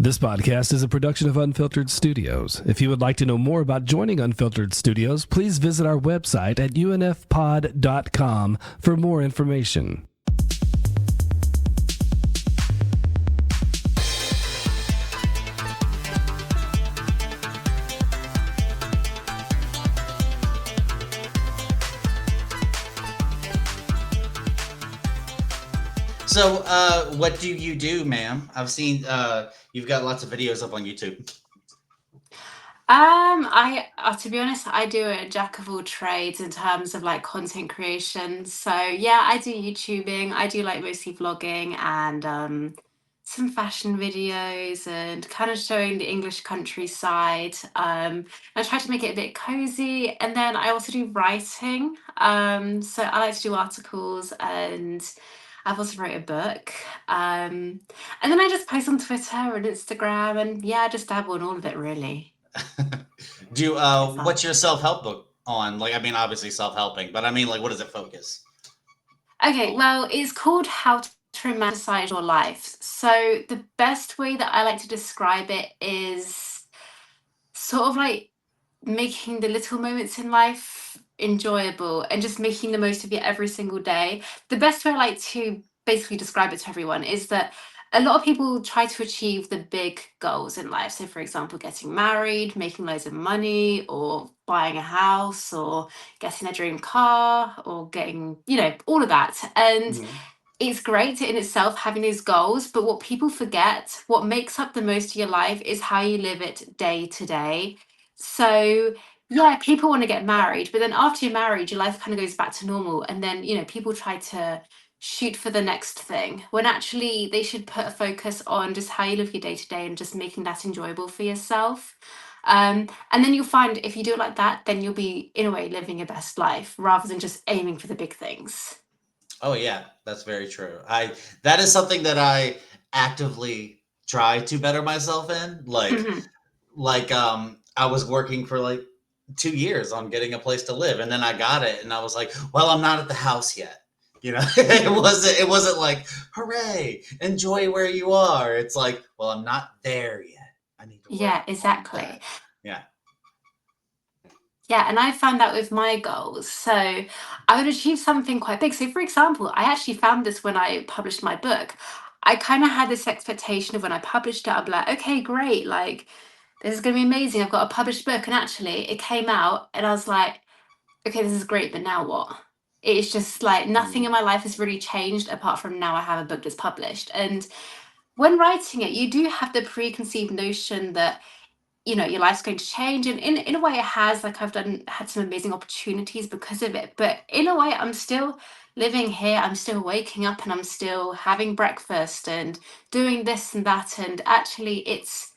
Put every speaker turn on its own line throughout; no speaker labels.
This podcast is a production of Unfiltered Studios. If you would like to know more about joining Unfiltered Studios, please visit our website at unfpod.com for more information.
So, what do you do, ma'am? I've seen you've got lots of videos up on YouTube.
To be honest, I do a jack of all trades in terms of like content creation. So yeah, I do YouTubing. I do like mostly vlogging and some fashion videos and kind of showing the English countryside. I try to make it a bit cozy, and then I also do writing. So I like to do articles, and I've also wrote a book. Um, and then I just post on Twitter and Instagram, and yeah, I just dabble in all of it really.
Do
Myself.
what's your self-help book on? Like, I mean, obviously self-helping, but I mean, like, what does it focus
Okay,
on?
well, it's called How to Romanticize Your Life. So the best way that I like to describe it is sort of like making the little moments in life enjoyable and just making the most of it every single day. The best way I like to basically describe it to everyone is that a lot of people try to achieve the big goals in life. So, for example, getting married, making loads of money, or buying a house, or getting a dream car, or getting, all of that. And
Mhm.
it's great in itself having these goals, but what people forget, what makes up the most of your life is how you live it day to day. So, yeah, people want to get married, but then after you're married, your life kind of goes back to normal. And then, people try to shoot for the next thing when actually they should put a focus on just how you live your day to day and just making that enjoyable for yourself. And then you'll find if you do it like that, then you'll be, in a way, living your best life rather than just aiming for the big things.
Oh yeah, that's very true. I That is something that I actively try to better myself in. I was working for like 2 years on getting a place to live, and then I got it, and I was like, well, I'm not at the house yet. It wasn't like, hooray, enjoy where you are. It's like, well, I'm not there yet. I need to work
Yeah,
on
exactly.
that. Yeah.
Yeah, and I found that with my goals. So I would achieve something quite big. So, for example, I actually found this when I published my book. I kind of had this expectation of when I published it, I'd be like, okay, great. Like, this is going to be amazing. I've got a published book. And actually, it came out, and I was like, okay, this is great, but now what? It's just like nothing in
Mm.
my life has really changed apart from now I have a book that's published. And when writing it, you do have the preconceived notion that your life's going to change, and in a way it has. Like, I've done had some amazing opportunities because of it, but in a way I'm still living here, I'm still waking up, and I'm still having breakfast and doing this and that. And actually, it's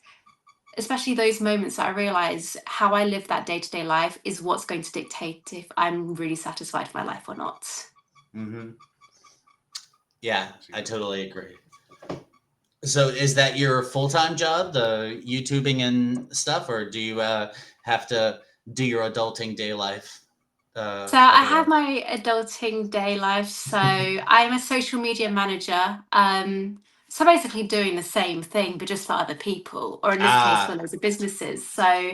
especially those moments that I realize how I live that day-to-day life is what's going to dictate if I'm really satisfied with my life or not.
Hmm. Yeah,
See
I
that?
totally agree. So is that your full-time job, the YouTubing and stuff, or do you have to do your adulting day life
So I have
otherwise?
my adulting day life. So I'm a social media manager. So basically doing the same thing, but just for other people, or in this case, for
Ah,
loads of businesses. So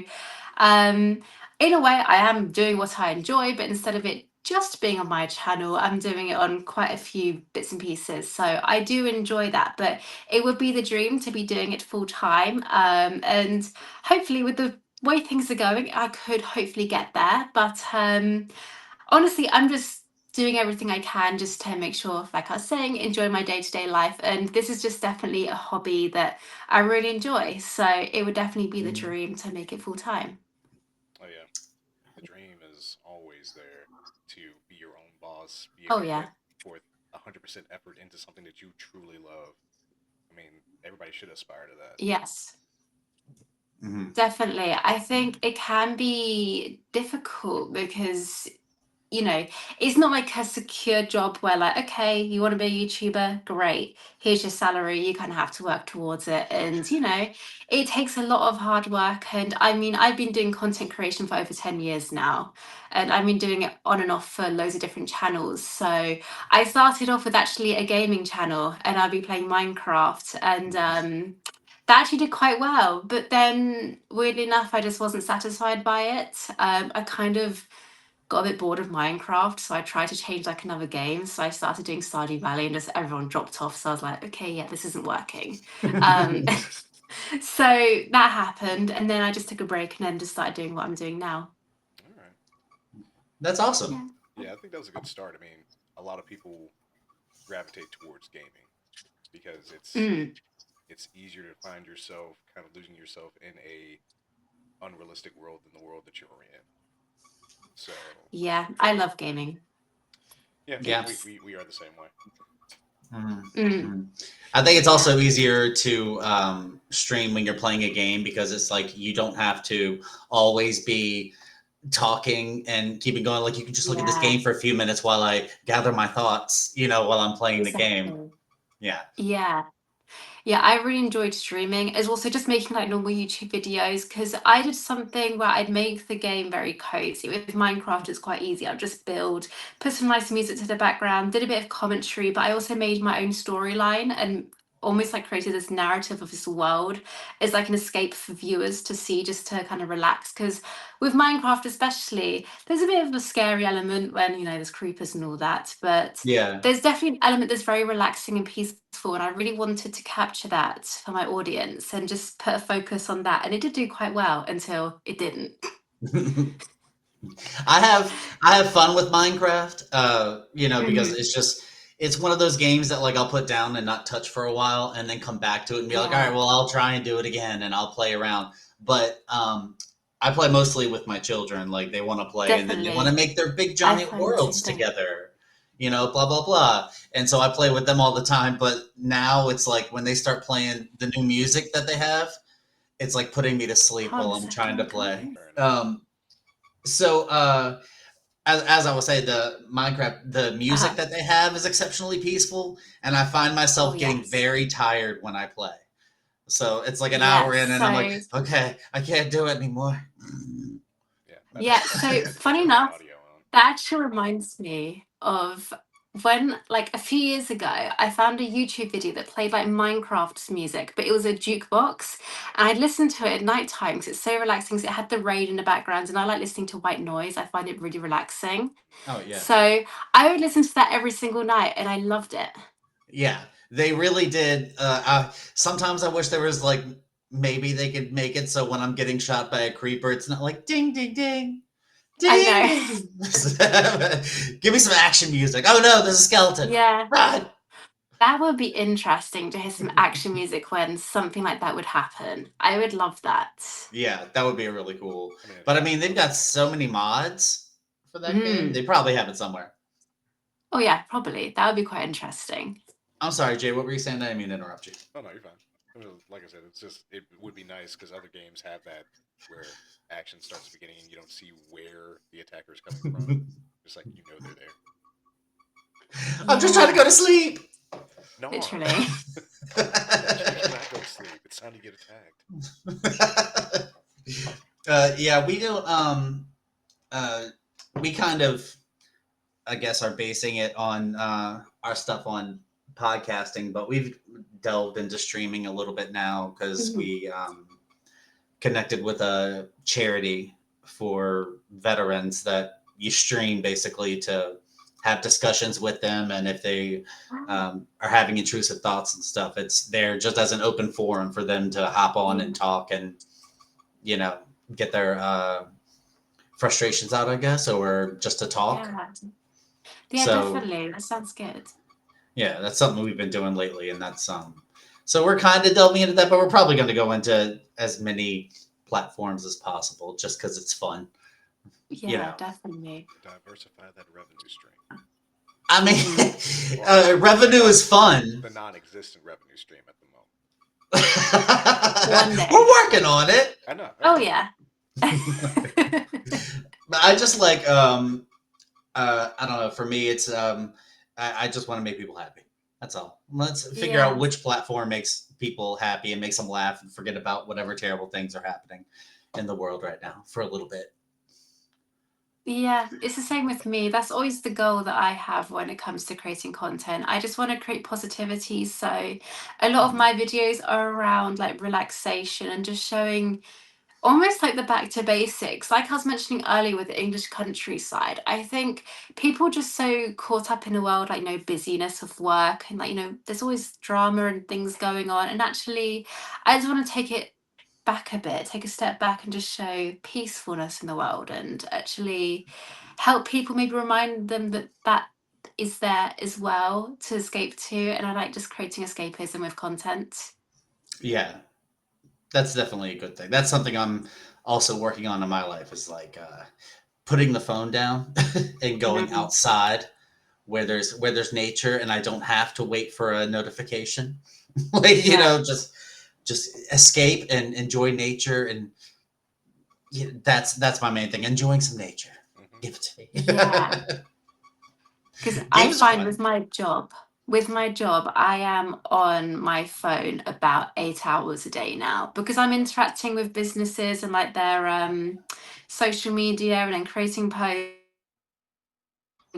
um, in a way, I am doing what I enjoy, but instead of it just being on my channel, I'm doing it on quite a few bits and pieces. So I do enjoy that, but it would be the dream to be doing it full time. And hopefully, with the way things are going, I could hopefully get there. But honestly, I'm just doing everything I can just to make sure, like I was saying, enjoy my day-to-day life. And this is just definitely a hobby that I really enjoy. So it would definitely be the
mhm.
dream to make it full time.
Oh yeah, the dream is always there to be your own boss, be able
Oh
to
yeah.
put forth 100% effort into something that you truly love. I mean, everybody should aspire to that.
Yes.
Mhm.
Definitely. I think it can be difficult because it's not like a secure job where, like, okay, you want to be a YouTuber, great, here's your salary, you kind of have to work towards it. And it takes a lot of hard work. And I mean, I've been doing content creation for over 10 years now, and I've been doing it on and off for loads of different channels. So I started off with actually a gaming channel, and I'll be playing Minecraft. And that actually did quite well. But then, weirdly enough, I just wasn't satisfied by it. I kind of got a bit bored of Minecraft, so I tried to change like another game. So I started doing Stardew Valley, and just everyone dropped off. So I was like, okay, yeah, this isn't working. Um, so that happened, and then I just took a break and then just started doing what I'm doing now.
All right.
That's awesome.
Yeah, I think that was a good start. I mean, a lot of people gravitate towards gaming because
Mm,
it's easier to find yourself kind of losing yourself in a unrealistic world than the world that you're in. So
yeah, I love gaming.
yeah,
Yeah.
we are the same way.
Mhm.
Mm,
Mhm. I think it's
yeah,
also easier to stream when you're playing a game because it's like you don't have to always be talking and keeping going. Like you can just look at this
yeah,
game for a few minutes while I gather my thoughts, while I'm playing the game.
exactly.
Yeah.
Yeah. Yeah, I really enjoyed streaming. As also just making like normal YouTube videos because I did something where I'd make the game very cozy. With Minecraft, it's quite easy. I'll just build, put some nice music to the background, did a bit of commentary, but I also made my own storyline and almost like created this narrative of this world as like an escape for viewers to see just to kind of relax. Because with Minecraft, especially, there's a bit of a scary element when, there's creepers and all that. But
Yeah.
there's definitely an element that's very relaxing and peaceful, and I really wanted to capture that for my audience and just put a focus on that. And it did do quite well until it didn't.
I have fun with Minecraft, because
Mhm.
it's one of those games that like I'll put down and not touch for a while and then come back to it and be like, all right,
Yeah,
well, I'll try and do it again and I'll play around. But I play mostly with my children. Like they want to play and then they want to
definitely.
make their big
I
giant
find the same
worlds
thing.
together, blah blah blah. And so I play with them all the time. But now it's like when they start playing the new music that they have, it's like putting me to sleep
Hold on
while
a
I'm trying to
second,
play.
guys.
Fair enough.
So as I would say, the Minecraft, the music
Uh-huh.
that they have is exceptionally peaceful, and I find
Oh,
myself getting
yes.
very tired when I play. So it's like an hour
Yes.
in, and I'm like,
So,
okay, I can't do it anymore.
Yeah,
yeah.
that's
So,
good to get
funny
your own
enough,
audio on.
that actually reminds me of when, like, a few years ago, I found a YouTube video that played like Minecraft's music, but it was a jukebox. And I'd listen to it at night time because it's so relaxing. 'Cause it had the rain in the background, and I like listening to white noise. I find it really relaxing.
Oh yeah,
So I would listen to that every single night, and I loved it.
yeah, they really did. Sometimes I wish there was like maybe they could make it so when I'm getting shot by a creeper, it's not like ding ding ding.
I
Ding,
know.
ding, ding. Give me some action music. Oh no, there's a skeleton.
Yeah.
Run.
That would be interesting to hear some action music when something like that would happen. I would love that.
Yeah, that would be really cool.
I mean,
But I mean, they've got so many mods for that game. They
Mm.
probably have it somewhere.
Oh, yeah, probably. That would be quite interesting.
I'm sorry, Jay. What were you saying? I didn't mean to interrupt you.
oh no, you're fine. I mean, like I said, it would be nice because other games have that where action starts beginning and you don't see where the attacker is coming from. Just like they're there.
I'm just trying to go
Yeah,
to sleep.
No,
literally.
you should not go to sleep. It's time to get attacked.
Yeah, we don't. We kind of, I guess, are basing it on our stuff on podcasting, but we've delved into streaming a little bit now because
Mhm.
we connected with a charity for veterans that you stream basically to have discussions with them, and if they are having intrusive thoughts and stuff, it's there just as an open forum for them to hop on
Yeah,
and talk and get their frustrations out, I guess, or just to talk.
yeah, yeah,
So
definitely. That sounds good.
yeah, that's something we've been doing lately, and that's so we're kind of delving into that, but we're probably going to go into as many platforms as possible just because it's fun. You
Yeah,
know,
definitely.
Diversify that revenue stream.
I
Hmm.
mean,
Well,
revenue is fun.
the non-existent revenue stream at the moment.
One
We're
day.
working on it.
I know.
Oh, yeah.
But I just like I don't know. For me, it's I just want to make people happy. That's all. Let's figure out
Yeah.
which platform makes people happy and makes them laugh and forget about whatever terrible things are happening in the world right now for a little bit.
Yeah, it's the same with me. That's always the goal that I have when it comes to creating content. I just want to create positivity. So a lot of my videos are around like relaxation and just showing almost like the back to basics. Like I was mentioning earlier with the English countryside, I think people just so caught up in the world, like, busyness of work and like, there's always drama and things going on. And actually, I just want to take it back a bit, take a step back and just show peacefulness in the world and actually help people, maybe remind them that that is there as well to escape to. And I like just creating escapism with content.
Yeah, that's definitely a good thing. That's something I'm also working on in my life is like putting the phone down and going
Mhm.
outside where there's nature and I don't have to wait for a notification. Like,
Yeah.
just escape and enjoy nature and that's my main thing. Enjoying some nature.
Hmm.
Give it to
Yeah.
me.
Because I
Games are
find
fun.
with my job, I am on my phone about 8 hours a day now because I'm interacting with businesses and like their social media and then creating post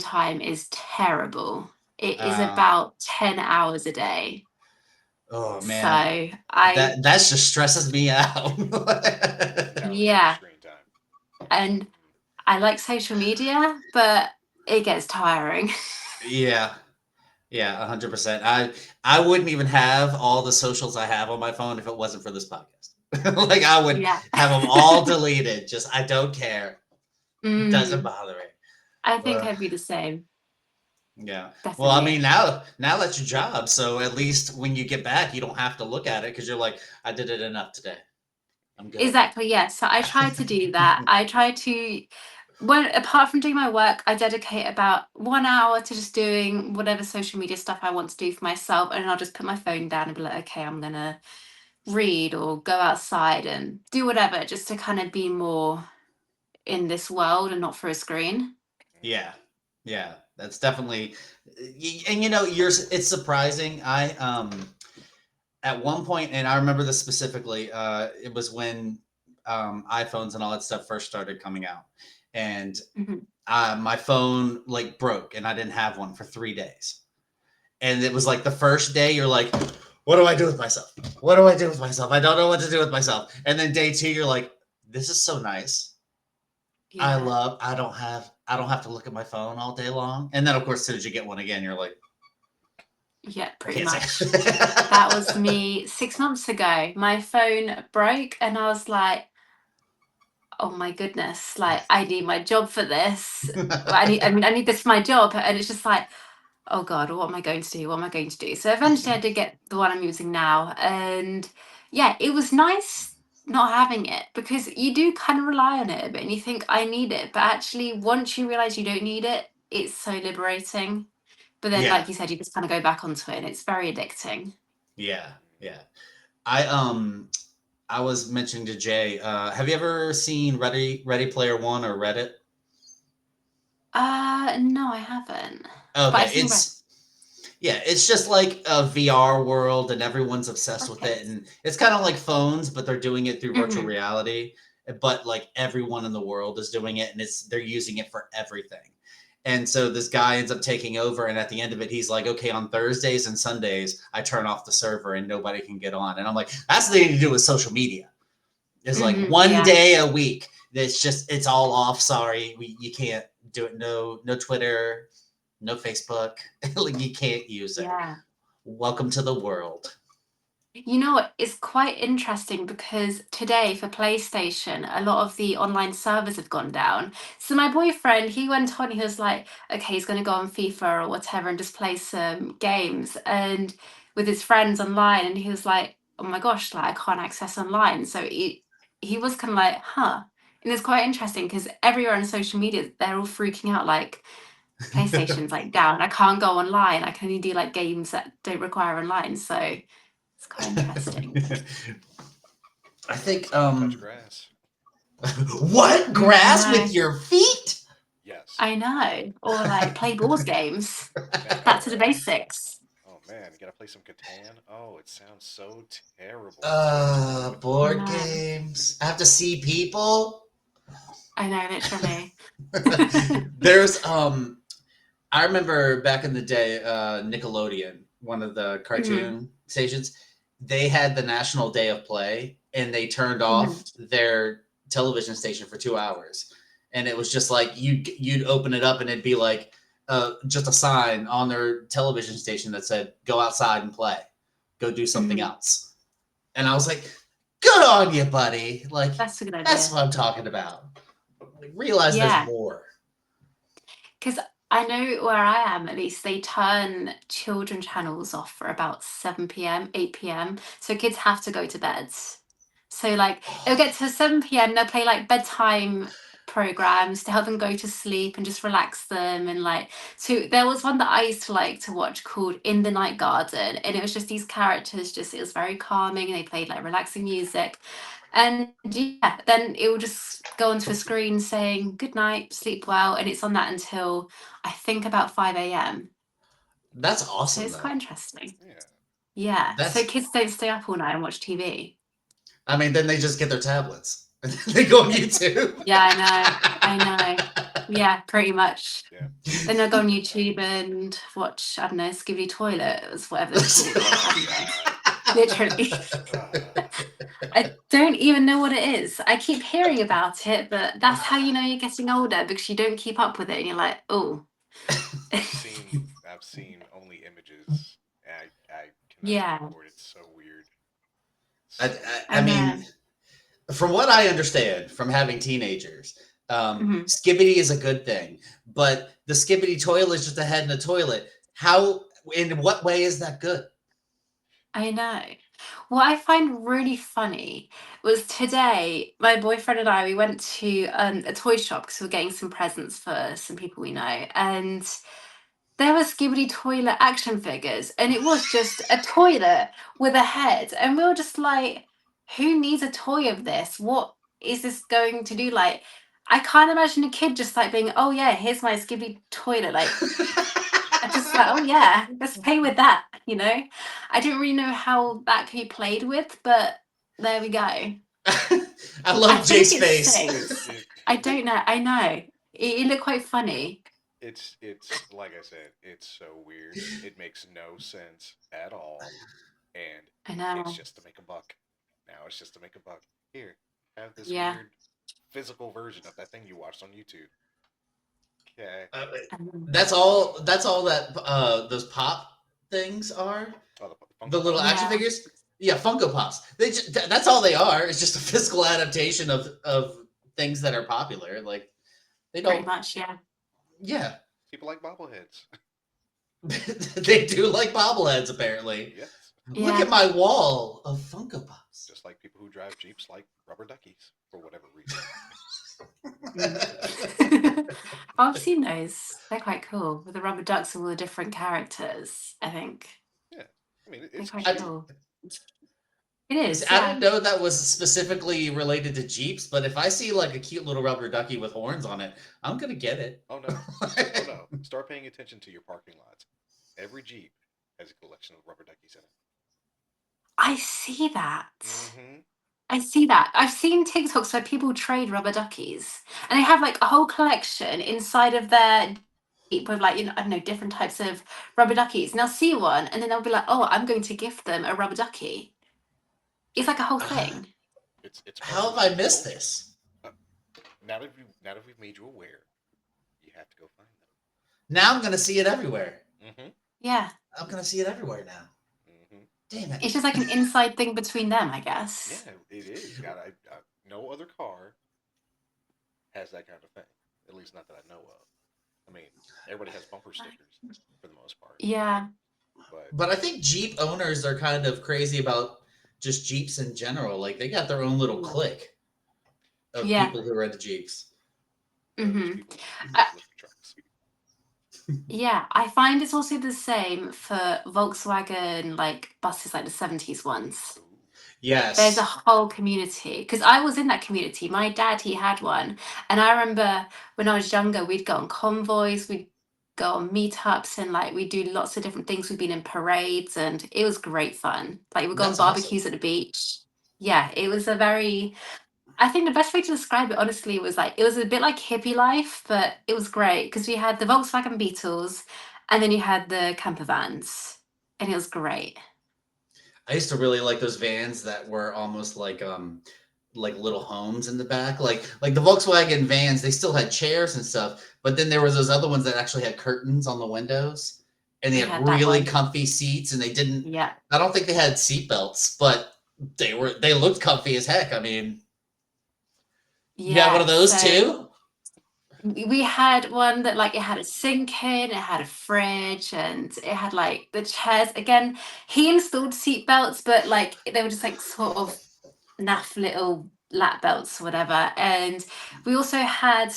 time is terrible. It is
Uh,
about 10 hours a day.
oh
So
man,
I,
that just stresses me out.
8 hours a day
yeah,
screen time.
and
Mm.
I like social media, but it gets tiring.
Yeah, yeah, 100%. I wouldn't even have all the socials I have on my phone if it wasn't for this podcast. Like I would
Yeah.
have them all deleted. Just I don't care. It doesn't
Mm,
bother me.
I think
Uh,
I'd be the same,
yeah. Well, I mean,
definitely.
now that's your job. So at least when you get back, you don't have to look at it because you're like, I did it enough today. I'm good.
Exactly, yes. So I try to do that. I try to, when apart from doing my work, I dedicate about 1 hour to just doing whatever social media stuff I want to do for myself, and I'll just put my phone down and be like, okay, I'm gonna read or go outside and do whatever, just to kind of be more in this world and not for a screen.
Yeah, yeah, that's definitely, and it's surprising. I at one point, and I remember this specifically. It was when iPhones and all that stuff first started coming out, and
Mhm.
my phone like broke, and I didn't have one for 3 days. And it was like the first day, you're like, "What do I do with myself? What do I do with myself? I don't know what to do with myself." And then day two, you're like, "This is so nice.
Yeah,
I don't have to look at my phone all day long." And then of course, as soon as you get one again, you're like,
yeah,
I
pretty
can't say
much. That was
it.
me 6 months ago. My phone broke, and I was like, oh my goodness, like I need my job for this. I need this for my job. And it's just like, oh God, what am I going to do? What am I going to do? So eventually I did get the one I'm using now. And yeah, it was nice not having it because you do kind of rely on it a bit and you think I need it. But actually once you realize you don't need it, it's so liberating. But then
Yeah,
like you said, you just kind of go back onto it and it's very addicting.
yeah, yeah. I was mentioning to Jay, have you ever seen Ready Player One or Reddit?
No, I haven't. But
Okay,
I've seen Red.
it's just like a VR world and everyone's obsessed with
Okay.
it. And it's kind of like phones, but they're doing it through virtual
Hmm.
reality. But like everyone in the world is doing it and they're using it for everything. And so this guy ends up taking over. And at the end of it, he's like, okay, on Thursdays and Sundays, I turn off the server and nobody can get on. And I'm like, that's the thing to do with social media. It's like
Hmm.
one
Yeah.
day a week. It's all off. Sorry. You can't do it. No Twitter, no Facebook. Like you can't use it.
Yeah.
Welcome to the world.
You know what? It's quite interesting because today for PlayStation, a lot of the online servers have gone down. So my boyfriend, he went on, he was like, okay, he's going to go on FIFA or whatever and just play some games and with his friends online. And he was like, oh my gosh, like I can't access online. So he was kind of like, huh. And it's quite interesting because everywhere on social media, they're all freaking out like PlayStation's like down. I can't go online. I can only do like games that don't require online. So it's quite interesting.
I
Yeah,
think
just can't touch grass.
what
I
grass with
know.
your feet?
Yes.
I know. Or like play board games.
I know,
Back to the
right?
basics.
Oh man, you gotta play some Catan. Oh, it sounds so terrible.
I
Board
know.
games. I have to see people.
I know, literally.
There's I remember back in the day, Nickelodeon, one of the cartoon stations, they had the National Day of Play, and they turned off their television station for 2 hours, and it was just like you'd open it up, and it'd be like just a sign on their television station that said, "Go outside and play, go do something else," and I was like, "Good on you, buddy!" Like
That's a good idea.
that's what I'm talking about. Like, realize there's more.
Because I know where I am, at least, they turn children channels off for about 7 p.m., 8 p.m. So kids have to go to bed. So, like, it'll get to 7 p.m., they'll play, like, bedtime programs to help them go to sleep and just relax them. And, like, so there was one that I used to like to watch called In the Night Garden. And it was just these characters, it was very calming. And they played, like, relaxing music. And yeah, then it will just go onto a screen saying good night, sleep well, and it's on that until I think about 5 a.m.
That's
So
awesome,
it's
though.
quite interesting.
Yeah.
Yeah. So
That's.
kids don't stay up all night and watch TV.
I mean, then they just get their tablets and they go on YouTube.
Yeah, I know. Yeah, pretty much.
Yeah.
Then they'll go on YouTube and watch, I don't know, Skibidi Toilet, or whatever it's called. Literally. I don't even know what it is. I keep hearing about it, but that's how you know you're getting older, because you don't keep up with it and you're like, oh.
I've seen only images. I
Yeah.
cannot record. It's so weird.
I mean, from what I understand from having teenagers, Skibidi is a good thing, but the Skibidi Toilet is just a head in a toilet. How, in what way is that good?
I know. What I find really funny was today, my boyfriend and I, we went to a toy shop because we were getting some presents for some people we know. And there were Skibidi Toilet action figures. And it was just a toilet with a head. And we were just like, who needs a toy of this? What is this going to do? Like, I can't imagine a kid just like being, oh yeah, here's my Skibidi Toilet. Like, I just like, oh yeah, let's play with that, you know? I didn't really know how that could be played with, but there we go.
I love Jay's face.
I don't know. I know. It looked quite funny.
It's like I said, it's so weird. It makes no sense at all. And
I know.
it's just to make a buck. Now it's just to make a buck. Here, have this weird physical version of that thing you watched on YouTube. Okay.
That's all that those pop things are.
Oh,
the little action figures. Yeah, Funko Pops. That's all they are. It's just a physical adaptation of things that are popular. Like they don't
pretty much, yeah.
Yeah.
People like bobbleheads.
They do like bobbleheads, apparently.
Yes.
Look at my wall of Funko Pops.
Just like people who drive Jeeps like rubber duckies for whatever reason.
I've seen those. They're quite cool with the rubber ducks and all the different characters, I think.
Yeah. I mean, it's
quite cool. It is.
I didn't know that was specifically related to Jeeps, but if I see like a cute little rubber ducky with horns on it, I'm going to get it.
Oh, no. Oh, no. Start paying attention to your parking lots. Every Jeep has a collection of rubber duckies in it.
I see that. I see that. I've seen TikToks where people trade rubber duckies, and they have like a whole collection inside of their Jeep with like, I don't know, different types of rubber duckies. And they'll see one, and then they'll be like, "Oh, I'm going to gift them a rubber ducky." It's like a whole thing.
It's how have I missed this?
Now that we've made you aware, you have to go find them.
Now I'm going to see it everywhere.
Yeah.
I'm going to see it everywhere now. Damn it.
It's just like an inside thing between them, I guess.
Yeah, it is. No other car has that kind of thing. At least not that I know of. I mean, everybody has bumper stickers for the most part.
Yeah.
But I think Jeep owners are kind of crazy about just Jeeps in general. Like, they got their own little clique of people who are into Jeeps.
Yeah, I find it's also the same for Volkswagen, like buses, like the 70s ones.
Yes.
There's a whole community, because I was in that community. My dad, he had one. And I remember when I was younger, we'd go on convoys, we'd go on meetups, and like we'd do lots of different things. We'd been in parades, and it was great fun. Like we'd go on barbecues at the beach. Yeah, it was a very I think the best way to describe it, honestly, was like it was a bit like hippie life, but it was great because we had the Volkswagen Beetles, and then you had the camper vans, and it was great.
I used to really like those vans that were almost like little homes in the back. Like the Volkswagen vans, they still had chairs and stuff, but then there was those other ones that actually had curtains on the windows and they
We
had
had that
really
one.
comfy seats and
Yeah,
I don't think they had seat belts, but they looked comfy as heck. I mean, you got one of
yeah.
those
So
too?
we had one that like it had a sink in, it had a fridge, and it had like the chairs. Again, he installed seat belts, but like they were just like sort of naff little lap belts or whatever. And we also had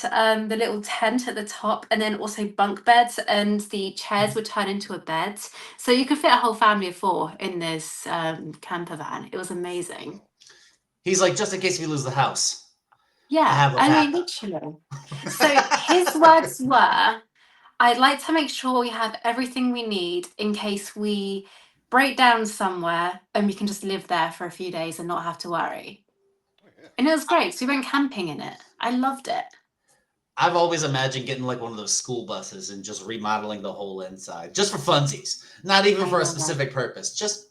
the little tent at the top, and then also bunk beds, and the chairs would turn into a bed, so you could fit a whole family of 4 in this camper van. It was amazing.
He's like, just in case we lose the house, I
Yeah,
have a
I mean,
backup.
literally. So his words were, I'd like to make sure we have everything we need in case we break down somewhere and we can just live there for a few days and not have to worry.
Oh yeah.
And it was great. So we went camping in it. I loved it.
I've always imagined getting like one of those school buses and just remodeling the whole inside, just for funsies, not even
I
for a
know.
specific purpose. Just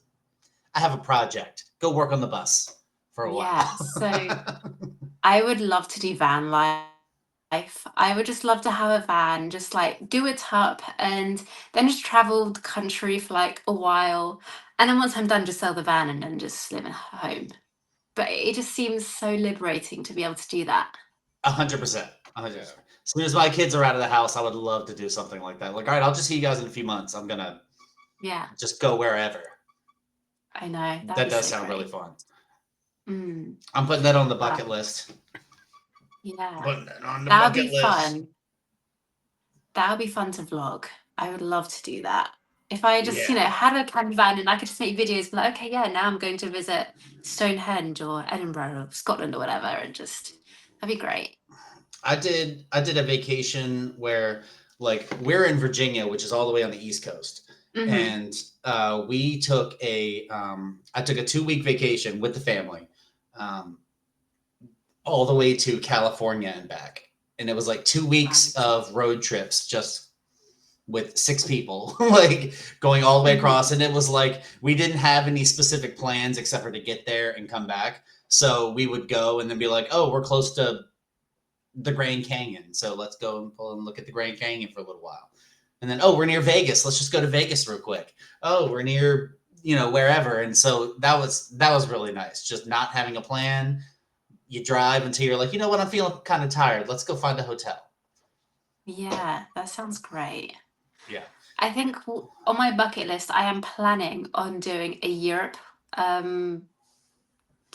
I have a project. Go work on the bus for a
Yeah.
while.
So I would love to do van life. I would just love to have a van, just like do it up and then just travel the country for like a while. And then once I'm done, just sell the van and then just live at home. But it just seems so liberating to be able to do that.
100%. 100%.
Yeah.
As soon as my kids are out of the house, I would love to do something like that. Like, all right, I'll just see you guys in a few months. I'm gonna
Yeah,
just go wherever.
I know. That'd
That
be
does
so
sound really
great.
fun.
Mm,
I'm putting that on the
but
bucket list.
yeah,
Putting that on the
that would be
bucket list.
fun. That would be fun to vlog. I would love to do that. If I just,
Yeah.
had a camper van and I could just make videos, be like, okay, yeah, now I'm going to visit Stonehenge or Edinburgh or Scotland or whatever, and just that'd be great.
I did a vacation where like we're in Virginia, which is all the way on the East Coast.
Hmm.
And we took I took a 2-week vacation with the family, um, all the way to California and back. And it was like 2 weeks of road trips just with 6 people, like going all the way
Hmm.
across. And it was like we didn't have any specific plans except for to get there and come back. So we would go and then be like, oh, we're close to the Grand Canyon. So let's go and pull and look at the Grand Canyon for a little while. And then, oh, we're near Vegas. Let's just go to Vegas real quick. Oh, we're near, wherever. And so that was really nice. Just not having a plan. You drive until you're like, you know what, I'm feeling kind of tired. Let's go find a hotel.
Yeah, that sounds great.
Yeah.
I think on my bucket list, I am planning on doing a Europe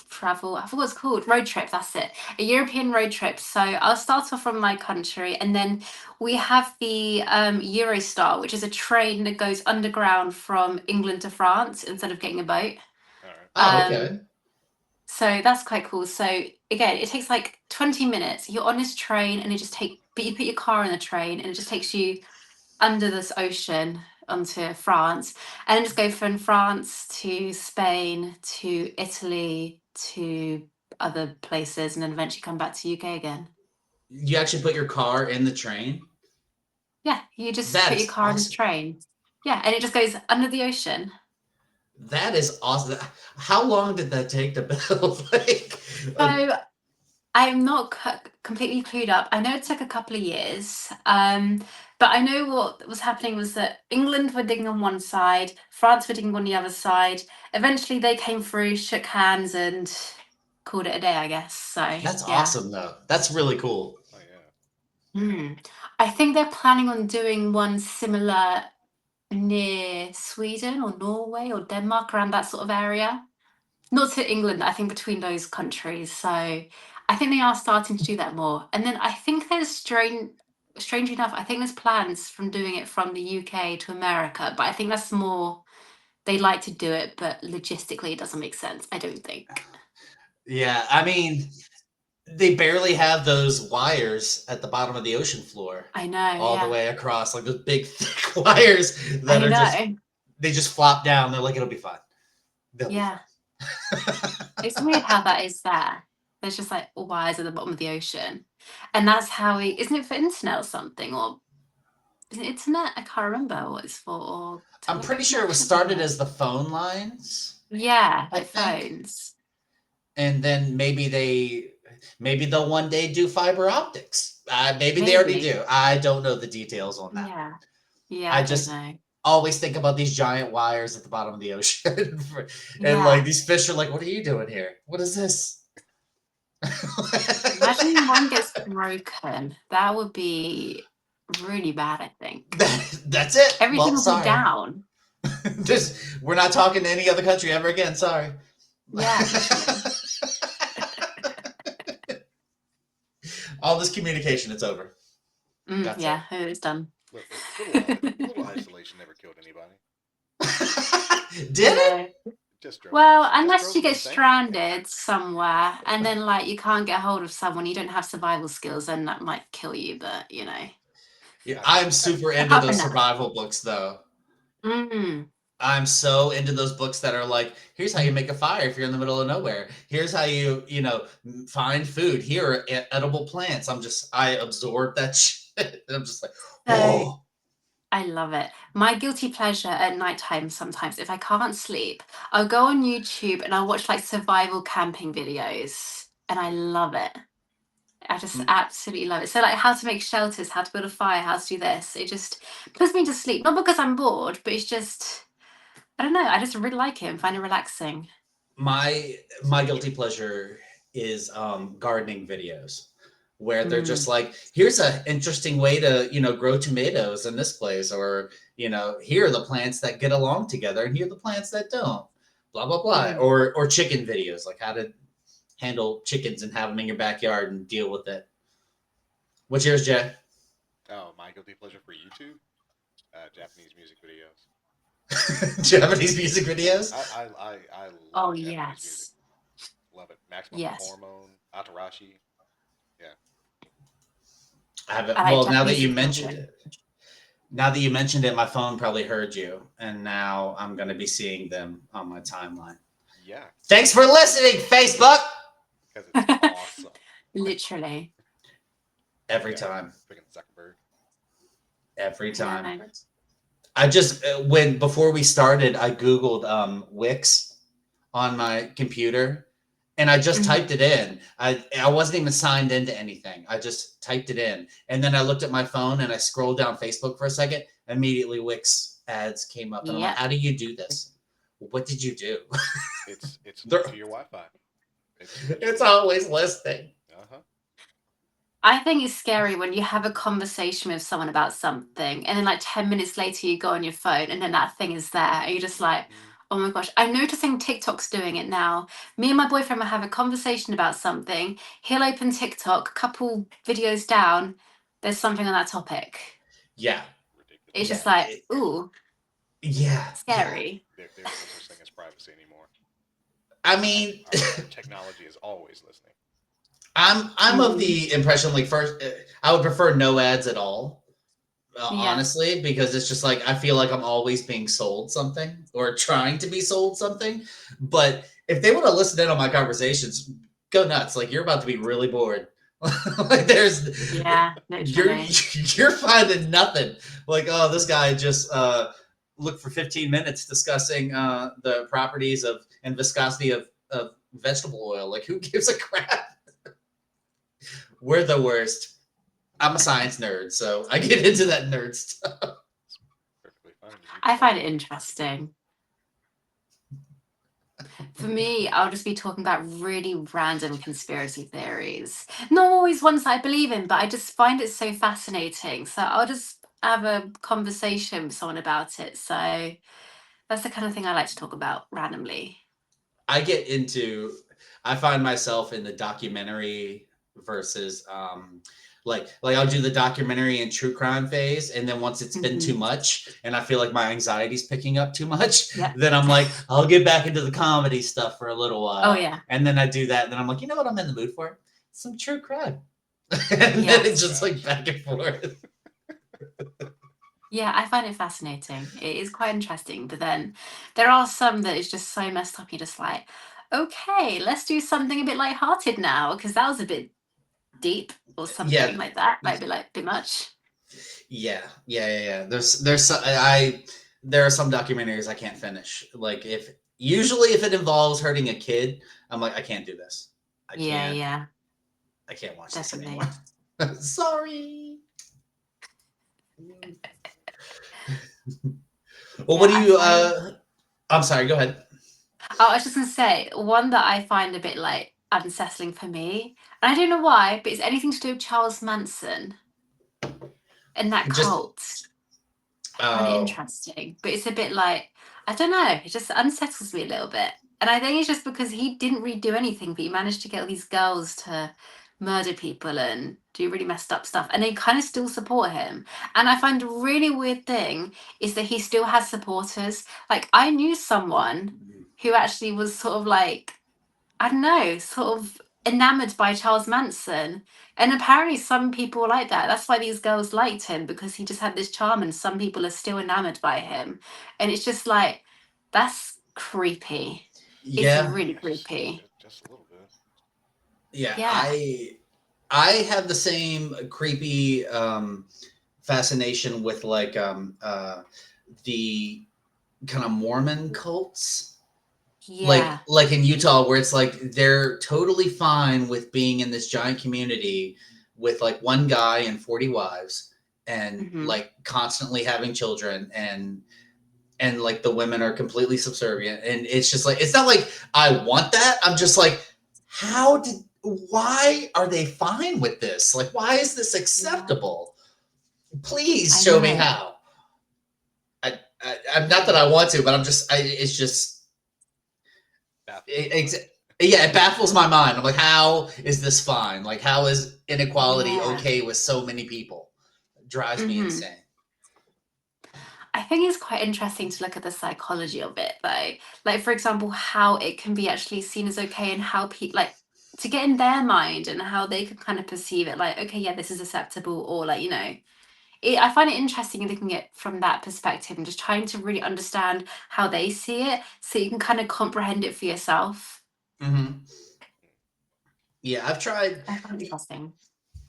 travel. I forgot what it's called. Road trip. That's it. A European road trip. So I'll start off from my country, and then we have the Eurostar, which is a train that goes underground from England to France instead of getting a boat.
All right.
Oh, okay.
Um, so that's quite cool. So again, it takes like 20 minutes. You're on this train, and but you put your car in the train, and it just takes you under this ocean onto France, and then just go from France to Spain to Italy to other places, and then eventually come back to UK again.
You actually put your car in the train?
Yeah, you just
That
put your
is
car in this
awesome.
train. Yeah, and it just goes under the ocean.
That is awesome. How long did that take to build?
So I'm not completely clued up. I know it took a couple of years, but I know what was happening was that England were digging on one side, France were digging on the other side. Eventually, they came through, shook hands, and called it a day, I guess. So
That's
yeah.
awesome, though. That's really cool.
Oh yeah.
I think they're planning on doing one similar near Sweden or Norway or Denmark, around that sort of area. Not to England, I think between those countries. So I think they are starting to do that more. And then I think there's strangely enough, I think there's plans from doing it from the UK to America, but I think that's more they like to do it, but logistically it doesn't make sense, I don't think.
Yeah, I mean, they barely have those wires at the bottom of the ocean floor
I know,
all the
yeah.
way across, like those big thick wires that
I
are
know.
they just flop down. They're like, it'll be fine. They'll be
Yeah.
fine.
It's weird how that is there. There's just like wires at the bottom of the ocean, and that's how we. Isn't it for internet or something, or is it internet? I can't remember what it's for. Or
I'm pretty sure it was
teleconnection?
started as the phone lines,
Yeah,
I
like
think.
phones.
And then maybe they'll one day do fiber optics. Maybe they already
Maybe.
do. I don't know the details on that.
Yeah. Yeah,
I
I don't
just
know.
always think about these giant wires at the bottom of the ocean. And like
Yeah.
these fish are like, what are you doing here? What is this?
Imagine one gets broken. That would be really bad, I think.
That's it.
Everything
Well,
will be
sorry.
down.
We're not talking to any other country ever again. Sorry.
Yeah, literally.
All this communication, it's over. That's
Yeah, it's done.
Little isolation never killed anybody.
it. Did it?
No.
Just drove.
Well,
just
unless
drove
you
them
get
insane.
stranded somewhere and then like you can't get hold of someone, you don't have survival skills, then that might kill you, but you know.
Yeah, I'm super into
Apart from
those
that.
survival books, though.
Mm.
I'm so into those books that are like, here's how you make a fire if you're in the middle of nowhere. Here's how you find food. Here are edible plants. I absorb that shit. And I'm just like,
So
oh.
I love it. My guilty pleasure at nighttime sometimes, if I can't sleep, I'll go on YouTube and I'll watch like survival camping videos and I love it. I just absolutely love it. So like how to make shelters, how to build a fire, how to do this. It just puts me to sleep. Not because I'm bored, but it's just, I don't know. I just really like it and find it relaxing.
My guilty pleasure is gardening videos where they're just
Mm.
like, here's an interesting way to, grow tomatoes in this place, or, here are the plants that get along together and here are the plants that don't, blah, blah, blah.
Mm.
Or chicken videos, like how to handle chickens and have them in your backyard and deal with it. What's yours, Jay?
Oh, my guilty pleasure for YouTube? Japanese music videos.
Japanese music videos?
I
Oh,
love Japanese music.
yes.
Love it. Maximum
Yes.
Hormone, Atarashi. Yeah.
I haven't.
I like
Well, now that
Japanese
you
fiction.
mentioned it, my phone probably heard you, and now I'm going to be seeing them on my timeline.
Yeah.
Thanks for listening, Facebook.
Because it's awesome.
Literally.
Every time.
Freaking Zuckerberg.
Every time.
Yeah.
I just before we started, I Googled Wix on my computer, and I just typed it in. I wasn't even signed into anything. I just typed it in, and then I looked at my phone and I scrolled down Facebook for a second. Immediately, Wix ads came up, and I'm like, "How do you do this? What did you do?"
It's linked to your Wi-Fi.
It's always listing.
I think it's scary when you have a conversation with someone about something and then like 10 minutes later you go on your phone and then that thing is there and you're just like, oh my gosh. I'm noticing TikTok's doing it now. Me and my boyfriend will have a conversation about something. He'll open TikTok, couple videos down, there's something on that topic.
Yeah.
It's just like, ooh.
Yeah.
Scary.
Yeah. There's no such thing as privacy anymore.
I mean,
our technology is always listening.
I'm of the impression, like, first, I would prefer no ads at all, honestly, because it's just like I feel like I'm always being sold something or trying to be sold something. But if they want to listen in on my conversations, go nuts. Like, you're about to be really bored. Like, you're finding nothing. Like, oh, this guy just looked for 15 minutes discussing the properties of and viscosity of vegetable oil. Like, who gives a crap? We're the worst. I'm a science nerd, so I get into that nerd stuff.
Perfectly fine.
I find it interesting. For me, I'll just be talking about really random conspiracy theories. Not always ones that I believe in, but I just find it so fascinating. So I'll just have a conversation with someone about it. So that's the kind of thing I like to talk about randomly.
I find myself in the documentary versus like I'll do the documentary and true crime phase, and then once it's been too much and I feel like my anxiety's picking up too much, then I'm like, I'll get back into the comedy stuff for a little while.
Oh yeah.
And then I do that, and then I'm like, you know what I'm in the mood for? Some true crime. And then it's just like back and forth.
Yeah, I find it fascinating. It is quite interesting, but then there are some that is just so messed up. You're just like, Okay, let's do something a bit lighthearted now, because that was a bit deep or something
Yeah,
like that. Might be like a bit much.
yeah. There are some documentaries I can't finish. Like if it involves hurting a kid, I'm like, I can't do this. I
Yeah,
can't.
yeah,
I can't watch this anymore.
definitely.
Sorry. Well, what
Yeah,
do
I
you?
find.
I'm sorry. Go ahead.
Oh, I was just gonna say one that I find a bit like unsettling for me, and I don't know why, but it's anything to do with Charles Manson and that
Just
cult. I find it
oh
interesting, but it's a bit like, I don't know, it just unsettles me a little bit. And I think it's just because he didn't really do anything, but he managed to get all these girls to murder people and do really messed up stuff, and they kind of still support him. And I find a really weird thing is that he still has supporters. Like, I knew someone who actually was sort of like, I don't know, sort of enamored by Charles Manson. And apparently, some people were like that. That's why these girls liked him, because he just had this charm, and some people are still enamored by him. And it's just like, that's creepy. It's
yeah,
really
Just,
creepy.
just a little bit.
yeah.
Yeah.
I have the same creepy fascination with like the kind of Mormon cults.
Yeah.
Like in Utah, where it's like they're totally fine with being in this giant community with like one guy and 40 wives and
Hmm.
like constantly having children, and like the women are completely subservient, and it's just like, it's not like I want that. I'm just like, why are they fine with this? Like, why is this
Yeah.
acceptable? Please
I
show me
know.
how. I'm not that
Yeah.
I want to, but it's just
Baffling
Ex-
mind.
yeah, it baffles my mind. I'm like, how is this fine? Like, how is inequality
Yeah.
okay with so many people? It drives me
Hmm.
insane.
I think it's quite interesting to look at the psychology of it, though. Like, for example, how it can be actually seen as okay, and how people like to get in their mind and how they can kind of perceive it. Like, okay, yeah, this is acceptable, or like, I find it interesting looking at it from that perspective and just trying to really understand how they see it, so you can kind of comprehend it for yourself.
Hmm. Yeah, I've tried.
I find it interesting.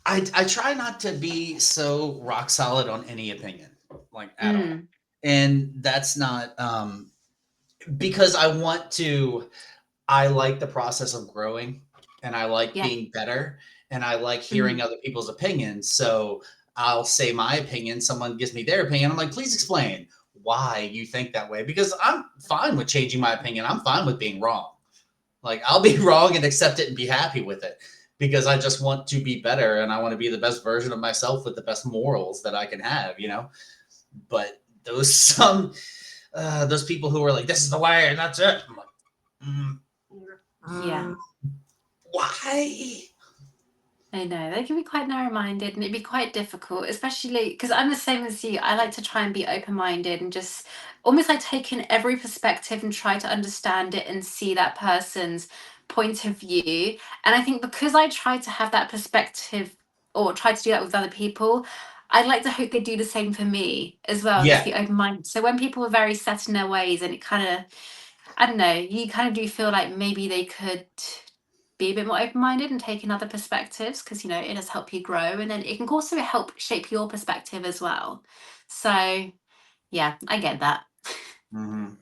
I try not to be so rock solid on any opinion, like at all,
Mm,
and that's not because I want to. I like the process of growing, and I like
yeah.
being better, and I like
Hmm.
hearing other people's opinions. So I'll say my opinion, someone gives me their opinion. I'm like, please explain why you think that way, because I'm fine with changing my opinion. I'm fine with being wrong. Like, I'll be wrong and accept it and be happy with it, because I just want to be better, and I want to be the best version of myself with the best morals that I can have. But those people who are like, this is the way and that's it. I'm like, mm,
Yeah.
why?
I know they can be quite narrow-minded, and it'd be quite difficult, especially because I'm the same as you. I like to try and be open-minded and just almost like take in every perspective and try to understand it and see that person's point of view. And I think because I try to have that perspective or try to do that with other people, I'd like to hope they do the same for me as well, and just
Yeah.
be open-minded. So when people are very set in their ways, and it kind of, I don't know, you kind of do feel like maybe they could be a bit more open-minded and take in other perspectives, because it does help you grow, and then it can also help shape your perspective as well. So yeah, I get that.
Hmm.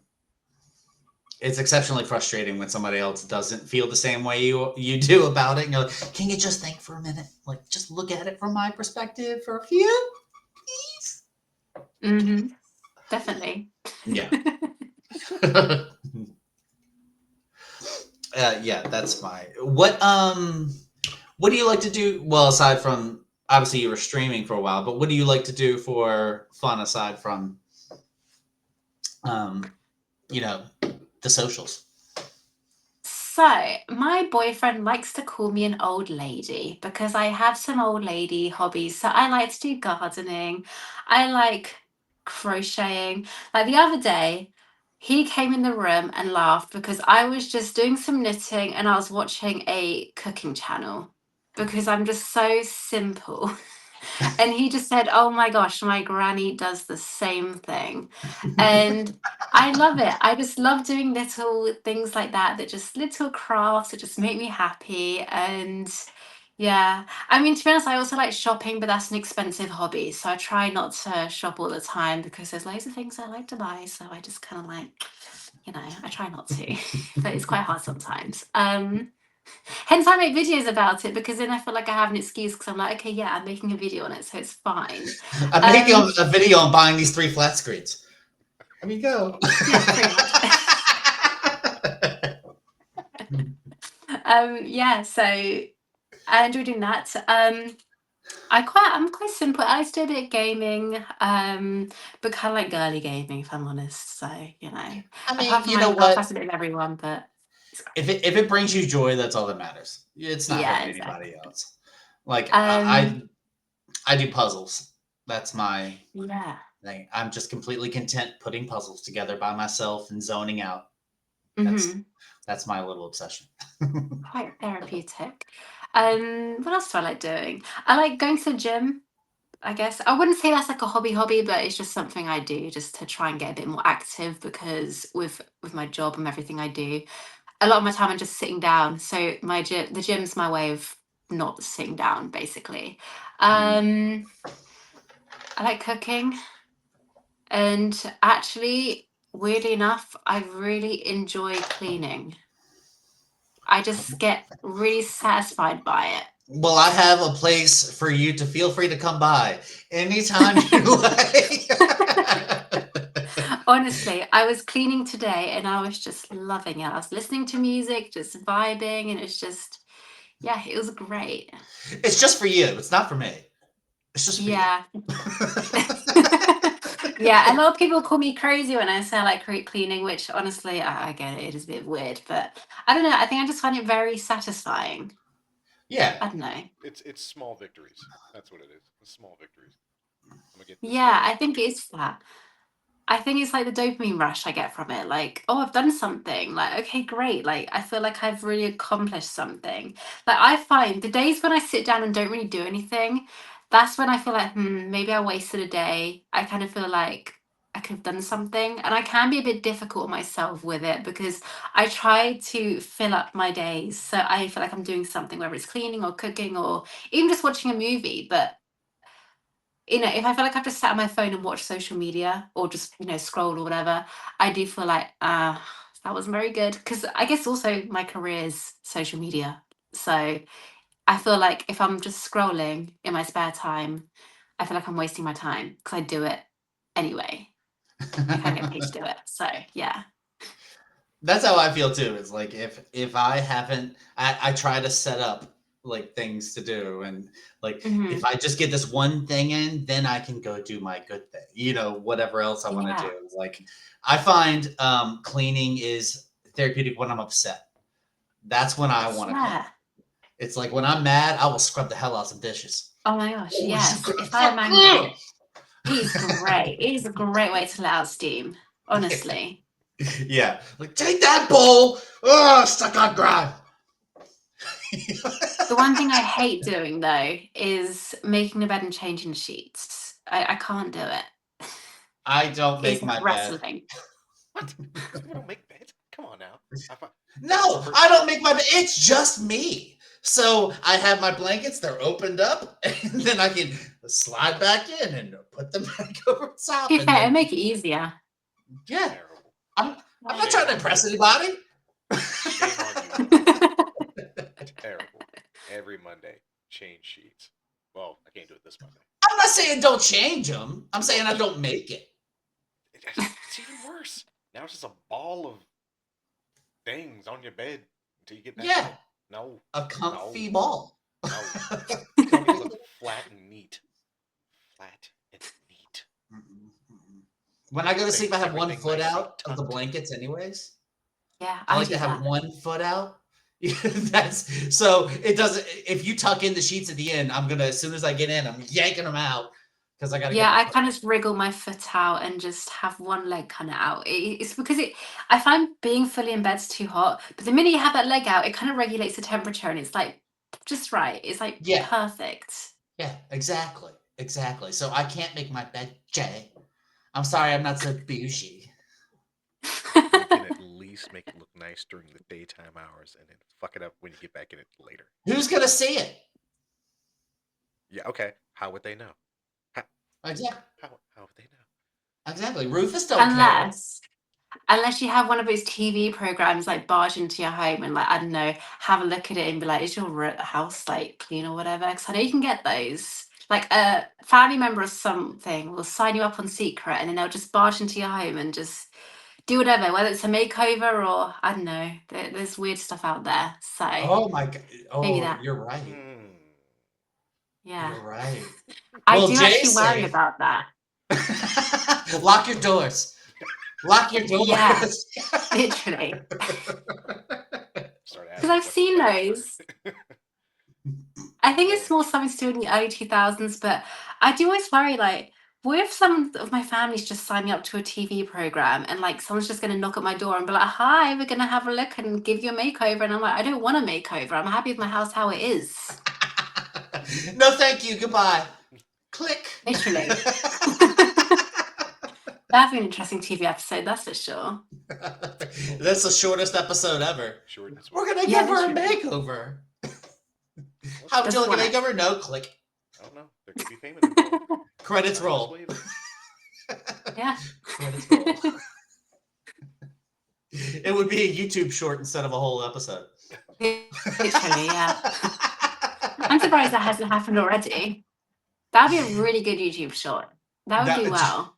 It's exceptionally frustrating when somebody else doesn't feel the same way you do about it. And you're like, can you just think for a minute? Like, just look at it from my perspective for a few, please.
Hmm. Definitely.
Yeah. Yeah, that's my what do you like to do? Well, aside from, obviously you were streaming for a while, but what do you like to do for fun aside from um, you know, the socials?
So, my boyfriend likes to call me an old lady because I have some old lady hobbies. So, I like to do gardening. I like crocheting. Like the other day, he came in the room and laughed because I was just doing some knitting and I was watching a cooking channel because I'm just so simple. And he just said, "Oh my gosh, my granny does the same thing." And I love it. I just love doing little things like that, that just little crafts that just make me happy. And yeah, I mean, to be honest, I also like shopping, but that's an expensive hobby. So I try not to shop all the time because there's loads of things I like to buy. So I just kind of like, I try not to, but it's quite hard sometimes. Hence, I make videos about it because then I feel like I have an excuse because I'm like, okay, yeah, I'm making a video on it, so it's fine.
I'm making a video on buying these 3 flat screens. There you go.
Yeah, pretty much. Yeah, so I enjoy doing that. I'm quite simple. I used to do a bit of gaming, but kind of like girly gaming, if I'm honest. So
I
apart
mean,
from
you know
Minecraft,
what?
that's a bit of everyone, but it's great.
If it brings you joy, that's all that matters. It's not
Yeah,
hurting anybody
exactly.
else. Like
Um,
I do puzzles. That's my
yeah.
thing. I'm just completely content putting puzzles together by myself and zoning out.
Hmm.
That's my little obsession.
Quite therapeutic. What else do I like doing? I like going to the gym. I guess I wouldn't say that's like a hobby, but it's just something I do just to try and get a bit more active because with my job and everything I do, a lot of my time I'm just sitting down. So the gym's my way of not sitting down, basically.
Mm.
I like cooking, and actually, weirdly enough, I really enjoy cleaning. I just get really satisfied by
Well, I have a place for you to feel free to come by anytime you like.
it. Honestly, I was cleaning today and I was just loving it. I was listening to music, just vibing, and it's just, yeah, it was great.
It's just for you. It's not for me. It's just for you.
Yeah. Yeah, a lot of people call me crazy when I say I like cleaning, which honestly, I get it. It is a bit weird, but I don't know. I think I just find it very satisfying.
Yeah.
I don't know.
It's small victories. That's what it is. It's small victories. I'm gonna get this
Yeah,
done.
I think it's that. I think it's like the dopamine rush I get from it. Like, oh, I've done something. Like, okay, great. Like, I feel like I've really accomplished something. Like, I find the days when I sit down and don't really do anything, that's when I feel like, maybe I wasted a day. I kind of feel like I could have done something. And I can be a bit difficult on myself with it because I try to fill up my days. So I feel like I'm doing something, whether it's cleaning or cooking or even just watching a movie. But if I feel like I've just sat on my phone and watched social media or just, scroll or whatever, I do feel like, that wasn't very good. Because I guess also my career is social media. So I feel like if I'm just scrolling in my spare time, I feel like I'm wasting my time because I do it anyway. Like I get paid to do it. So yeah.
That's how I feel too. It's like if I haven't, I try to set up like things to do, and like
Hmm.
if I just get this one thing in, then I can go do my good thing. Whatever else I want to
Yeah.
do. Like I find cleaning is therapeutic when I'm upset. That's when I want to clean.
Yeah.
It's like when I'm mad, I will scrub the hell out some dishes.
Oh my gosh.
Oh, you
Yes.
good
If I am
fuck.
angry, it is great. It is a great way to let out steam. Honestly.
Yeah, like take that bowl. Oh, stuck on ground.
The one thing I hate doing though is making the bed and changing the sheets. I can't do it.
I don't
It's
make
like
my bed.
wrestling.
What? People don't make beds. Come on now.
No, I don't make my bed. It's just me. So I have my blankets, they're opened up, and then I can slide back in and put them back over top.
To be
And
fair, it'll
then,
make it easier.
yeah,
Terrible.
I'm not
Like,
trying to impress anybody.
Shame on you. Terrible. Every Monday, change sheets. Well, I can't do it this Monday.
I'm not saying don't change them. I'm saying I don't make it.
It's even worse. Now it's just a ball of things on your bed until you get back
Yeah,
up. No.
a comfy
No.
ball.
No. Tell me it looks flat and neat. Flat and neat.
When I go to sleep, I have one
Everything
foot
nicely
out of the
tucked.
blankets, anyways.
yeah,
I
I
like
do
to have
that.
one foot out. That's so it doesn't. If you tuck in the sheets at the end, I'm gonna as soon as I get in, I'm yanking them out because I gotta get
Yeah,
my
I
foot.
kind of just wriggle my foot out and just have one leg kind of out. It's because I find being fully in bed's too hot, but the minute you have that leg out, it kind of regulates the temperature and it's like just right. It's like
Yeah,
perfect.
Yeah, exactly. Exactly. So I can't make my bed, Jay. I'm sorry, I'm not so bougie.
You can at least make it look nice during the daytime hours and then fuck it up when you get back in it later.
Who's gonna see it?
Yeah, okay. How would they know? How,
Exactly.
how would they know?
Exactly. Rufus don't care.
Unless you have one of those TV programs like barge into your home and like I don't know, have a look at it and be like, is your house like clean or whatever? Because I know you can get those. Like a family member or something will sign you up on Secret, and then they'll just barge into your home and just do whatever, whether it's a makeover or I don't know. There's weird stuff out there. So
Oh my god.
maybe
Oh,
that.
you're right.
Hmm.
Yeah,
You're right.
I
Well,
do
Jay's
actually worry
safe.
about that.
Lock your doors. Lock your
Yeah,
doors.
literally.
Start
Because
asking
I've
what's the
seen
password.
those. I think it's more something to do in the early 2000s, but I do always worry, like, what if some of my family's just signing up to a TV program and like someone's just going to knock at my door and be like, hi, we're going to have a look and give you a makeover. And I'm like, I don't want a makeover. I'm happy with my house how it is.
No, thank you. Goodbye. Click.
Literally. That'd be an interesting TV episode, that's for sure.
That's the shortest episode ever.
Short and sweet.
We're gonna
Yeah,
give her a
literally.
makeover. How would you
Doesn't
like a
want it.
makeover? No, click.
I don't know. There could be payment involved.
Credits
Sign this
roll.
waiver.
Yeah.
Credits roll. It would be a YouTube short instead of a whole episode.
Literally, yeah. I'm surprised that hasn't happened already. That'd be a really good YouTube short. That would do well.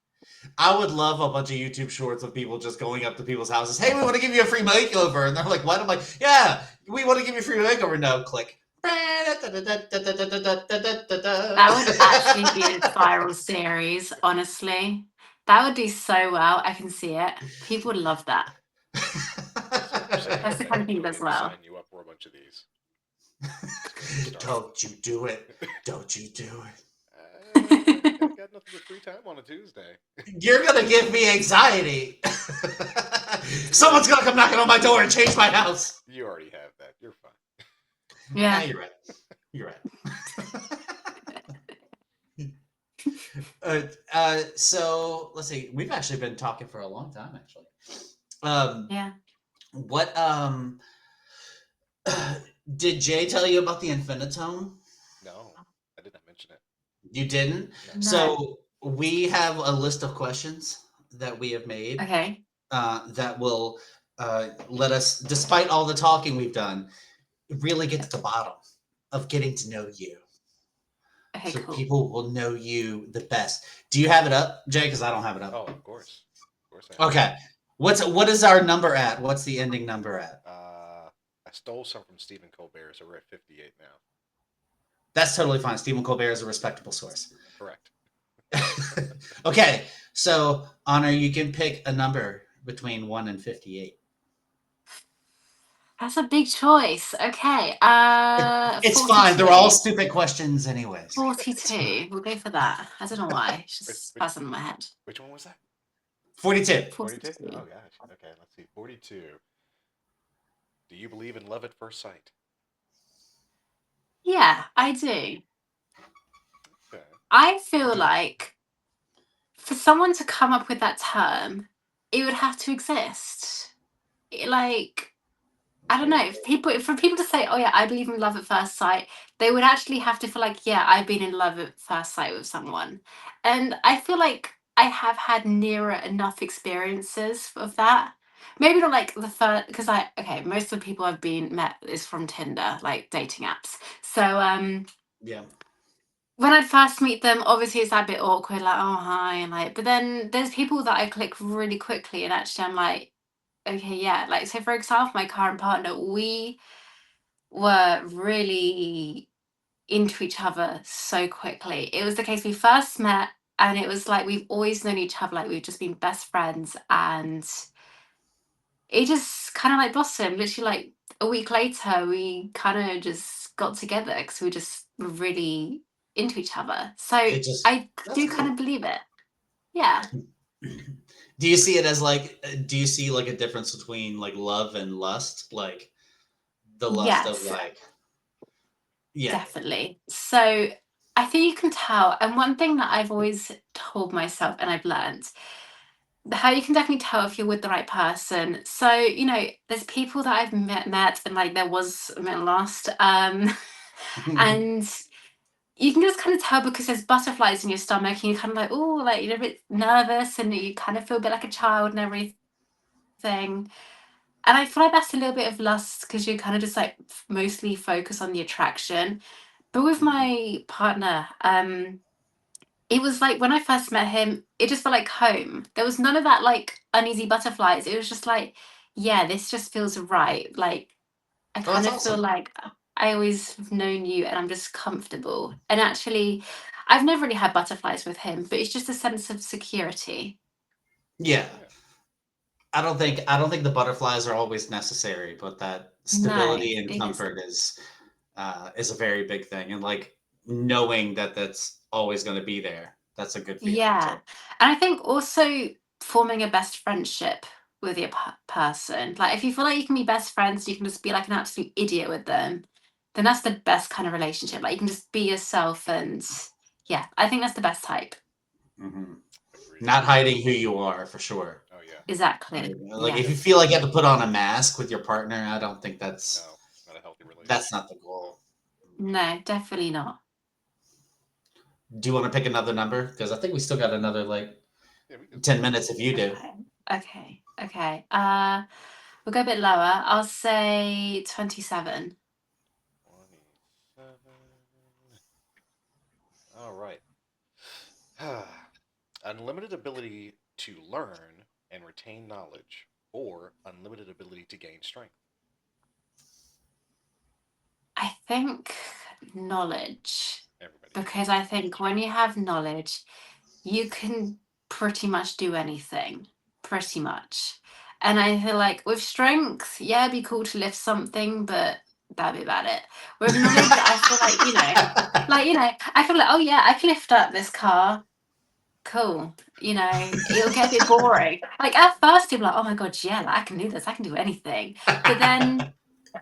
I would love a bunch of YouTube shorts of people just going up to people's houses. Hey, we want to give you a free makeover. And they're like, what? I'm like, yeah, we want to give you a free makeover. No, click.
That would actually be a viral series, honestly. That would do so well. I can see it. People would love that. That's the kind of thing as well.
Sign you up for a bunch of these.
Don't you do it. Don't you do it.
I got nothing but free time on a Tuesday.
You're going to give me anxiety. Someone's going to come knocking on my door and change my house.
You already have that. You're fine.
Yeah.
You're right. You're right. So let's see. We've actually been talking for a long time, actually.
Yeah.
What did Jay tell you about the Infinitone?
No, I did not mention it.
You didn't?
No.
So we have a list of questions that we have made
Okay.
that will let us, despite all the talking we've done, really get to the bottom of getting to know you.
Okay,
So
cool.
people will know you the best. Do you have it up, Jay? Because I don't have it up.
Oh, of course. Of course I have.
Okay. What is our number at? What's the ending number at?
I stole some from Stephen Colbert, so we're at 58 now.
That's totally fine. Stephen Colbert is a respectable source.
Correct.
Okay. So, Honor, you can pick a number between 1 and 58.
That's a big choice. Okay.
It's
42.
fine. They're all stupid questions anyways.
42. We'll go for that. I don't know why. It's just buzzing in my head.
Which one was that?
42.
42?
42.
Oh, gosh. Okay, let's see. 42. Do you believe in love at first sight?
Yeah, I do.
Okay.
I feel like for someone to come up with that term, it would have to exist. Like, I don't know. For people to say, "Oh yeah, I believe in love at first sight," they would actually have to feel like, "Yeah, I've been in love at first sight with someone," and I feel like I have had nearer enough experiences of that. Maybe not like the first, because most of the people I've been met is from Tinder, like dating apps. So
Yeah.
when I first meet them, obviously it's that bit awkward, like, oh hi, and like, but then there's people that I click really quickly, and actually I'm like, okay, yeah. Like, so for example, my current partner, we were really into each other so quickly. It was the case we first met, and it was like we've always known each other, like we've just been best friends, and it just kind of like blossomed. Literally, like a week later, we kind of just got together because we just were really into each other. So I do kind of believe it. Yeah.
Do you see it as like, do you see like a difference between like love and lust? Like the lust of like, yeah.
Definitely. So I think you can tell. And one thing that I've always told myself and I've learned, how you can definitely tell if you're with the right person. So, there's people that I've met and like there was a minute lost. And you can just kind of tell because there's butterflies in your stomach and you're kind of like, oh, like you're a bit nervous and you kind of feel a bit like a child and everything. And I feel like that's a little bit of lust because you kind of just like mostly focus on the attraction. But with my partner, it was like when I first met him, it just felt like home. There was none of that like uneasy butterflies. It was just like, yeah, this just feels right. Like I
Oh,
kind
that's
of feel
awesome.
like I always have known you and I'm just comfortable. And actually, I've never really had butterflies with him, but it's just a sense of security.
Yeah.
Yeah.
I don't think the butterflies are always necessary, but that
No,
stability and
it is.
comfort is a very big thing. And like knowing that that's always going to be there, that's a good feeling
Yeah.
too.
And I think also forming a best friendship with your person. Like if you feel like you can be best friends, you can just be like an absolute idiot with them, then that's the best kind of relationship. Like you can just be yourself and yeah, I think that's the best type.
Hmm.
Agreed.
Not hiding who you are for sure.
Oh yeah.
Exactly.
Like
Yeah.
if you feel like you have to put on a mask with your partner, I don't think that's
No, not a healthy relationship.
that's not the goal.
No, definitely not.
Do you want to pick another number? Because I think we still got another like
Yeah, we could.
10 minutes if you do.
Okay. Okay. Okay. We'll go a bit lower. I'll say 27.
27. All right. Unlimited ability to learn and retain knowledge, or unlimited ability to gain strength.
I think knowledge,
Everybody
because
chooses.
I think when you have knowledge, you can pretty much do anything, pretty much. And I feel like with strength, yeah, it'd be cool to lift something, but that'd be about it. With knowledge, I feel like, I feel like, oh yeah, I can lift up this car. Cool. It'll get a bit boring. Like at first, you're like, oh my God, yeah, like, I can do this, I can do anything. But then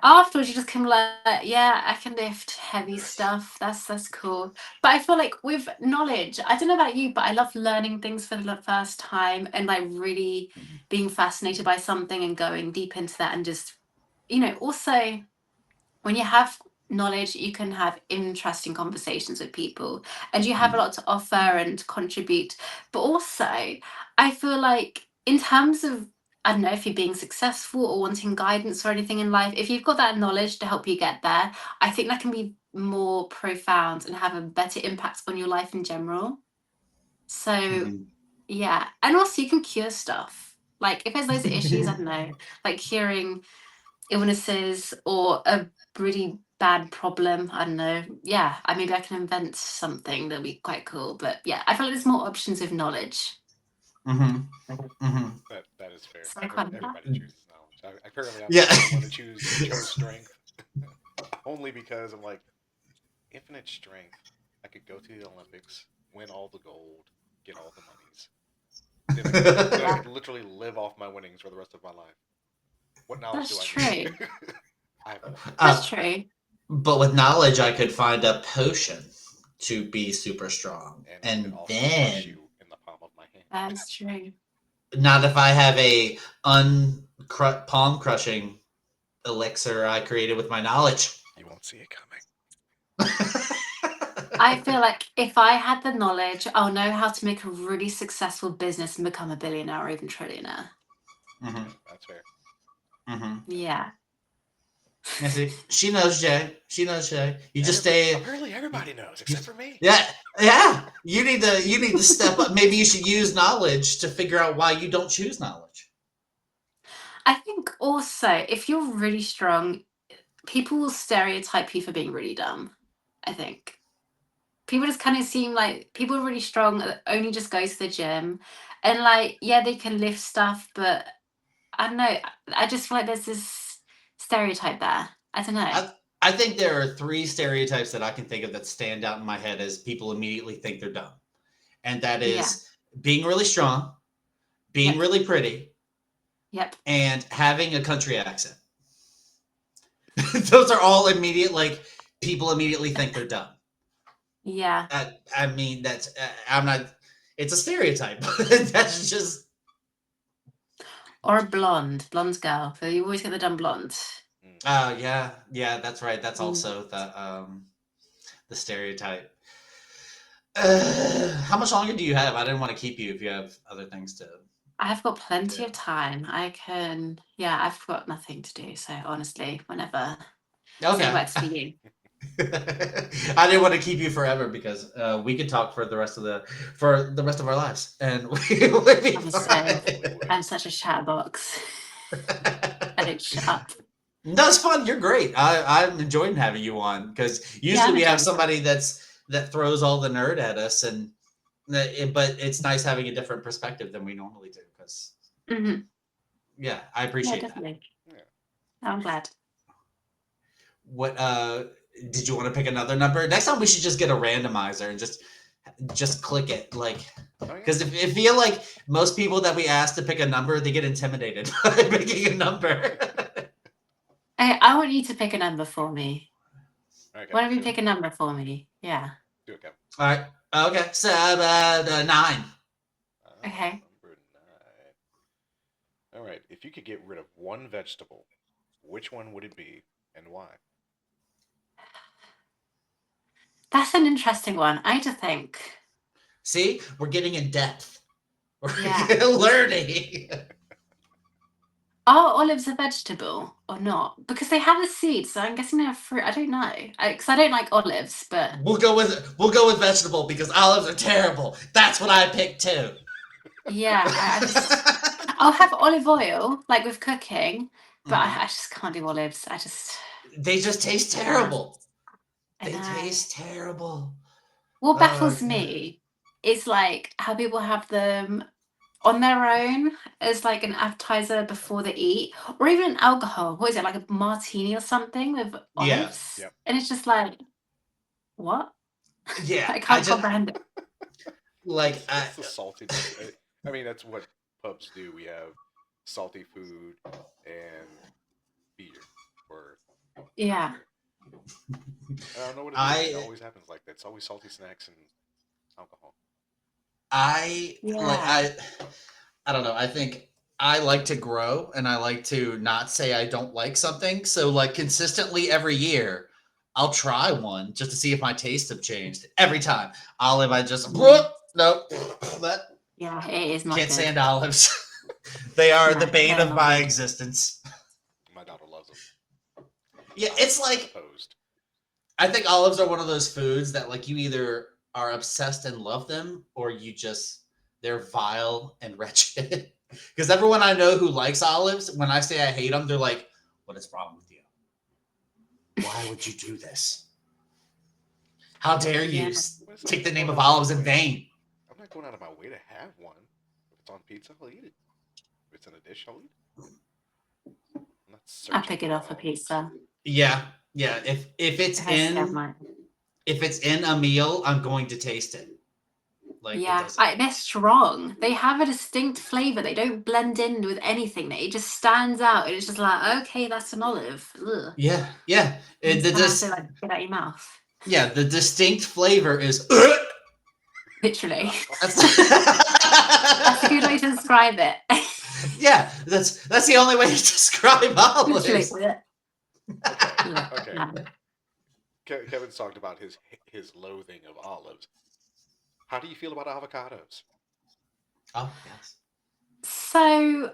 afterwards you just can like, yeah, I can lift heavy stuff, that's cool. But I feel like with knowledge, I don't know about you, but I love learning things for the first time and like really being fascinated by something and going deep into that and just also when you have knowledge you can have interesting conversations with people and you have a lot to offer and contribute. But also I feel like in terms of, I don't know, if you're being successful or wanting guidance or anything in life, if you've got that knowledge to help you get there, I think that can be more profound and have a better impact on your life in general. So
Mhm.
yeah, and also you can cure stuff. Like if there's loads of issues, I don't know, like curing illnesses or a really bad problem. I don't know. Yeah, maybe I can invent something that'll be quite cool. But yeah, I feel like there's more options with knowledge.
Mhm. Mhm.
That is fair.
So I quite like that.
Everybody chooses knowledge. Apparently, I'm
Yeah.
the only one that chose strength. Only because I'm like infinite strength. I could go to the Olympics, win all the gold, get all the monies. Then I
Yeah,
could literally live off my winnings for the rest of my life. What knowledge do
that's
I
true.
need? I have none.
That's
Uh,
true.
but with knowledge, I could find a potion to be super strong,
And I could
and
also crush
then
you in the palm of my hand.
That's true.
not if I have a palm crushing elixir I created with my knowledge.
You won't see it coming.
I feel like if I had the knowledge, I'll know how to make a really successful business and become a billionaire or even trillionaire.
Hmm.
That's fair.
Hmm.
Yeah.
Yeah, see, she knows Jay. She knows Jay. You just
Apparently, everybody knows except for me.
Yeah, yeah. You need to step up. Maybe you should use knowledge to figure out why you don't choose knowledge.
I think also if you're really strong, people will stereotype you for being really dumb. I think people just kind of seem like people are really strong that only just go to the gym and like yeah they can lift stuff, but I don't know, I just feel like there's this stereotype there. I don't know.
I think there are three stereotypes that I can think of that stand out in my head as people immediately think they're dumb. And that
Yeah.
is being really strong, being
Yep.
really pretty,
Yep.
and having a country accent. Those are all immediate, like, people immediately think they're dumb.
Yeah.
I mean, that's I'm not. It's a stereotype. That's just.
Or a blonde girl. So you always get the dumb blonde.
Oh yeah, that's right. That's
Mm.
also the stereotype. How much longer do you have? I didn't want to keep you if you have other things to.
I've got plenty
Yeah.
of time. I've got nothing to do. So honestly, whenever it
Okay.
works for you.
I didn't want to keep you forever because we could talk for the rest of our lives, and we would be
I'm
fine.
I'm such a chatterbox. I don't shut up.
That's fun. You're great. I'm enjoying having you on because usually we have somebody that throws all the nerd at us, but it's nice having a different perspective than we normally do. Because yeah, I appreciate that.
Yeah. I'm glad.
What did you want to pick another number? Next time we should just get a randomizer and just click it, like, because if I feel like most people that we ask to pick a number, they get intimidated by picking a number.
I want you to pick a number for me.
Okay,
Why don't you pick a number for me? Yeah.
Do it, Kevin.
All right. Okay. So 9.
Okay.
Number 9. All right. If you could get rid of one vegetable, which one would it be and why?
That's an interesting one. I had to think.
See, we're getting in depth. We're
Yeah.
learning.
Are olives a vegetable or not? Because they have a seed, so I'm guessing they're fruit. I don't know. Because I don't like olives, but
We'll go with vegetable because olives are terrible. That's what I picked too.
yeah, I'll have olive oil like with cooking, but I just can't do olives.
They just taste terrible.
They
taste terrible.
What baffles me is like how people have them on their own as like an appetizer before they eat, or even alcohol. What is it, like a martini or something with olives?
Yep.
And it's just like, what?
Yeah,
I can't comprehend it.
Like
it's the salty. I mean, that's what pubs do. We have salty food and beer, or
yeah.
I don't know what it is. It always happens like that. It's always salty snacks and alcohol.
I don't know. I think I like to grow and I like to not say I don't like something. So like consistently every year, I'll try one just to see if my tastes have changed. Every time. Olive, I just nope.
Yeah, it is not
Can't
good.
stand olives. They are the bane of my existence.
My daughter loves them.
Yeah, it's like I think olives are one of those foods that like you either are obsessed and love them or they're vile and wretched. Because everyone I know who likes olives, when I say I hate them, they're like, what is wrong with you? Why would you do this? How dare you take the name of olives in vain?
I'm not going out of my way to have one. If it's on pizza, I'll eat it. If it's in a dish, I'll eat it.
I'll pick it off a pizza.
Yeah. If it's in a meal, I'm going to taste it. Like
they're strong. They have a distinct flavor. They don't blend in with anything. It just stands out. And it's just like, okay, that's an olive. Ugh.
Yeah.
Get out your mouth.
Yeah, the distinct flavor is
literally. That's a good way to describe it.
Yeah, that's the only way to describe olives.
Okay. Kevin's talked about his loathing of olives. How do you feel about avocados?
Oh, yes.
So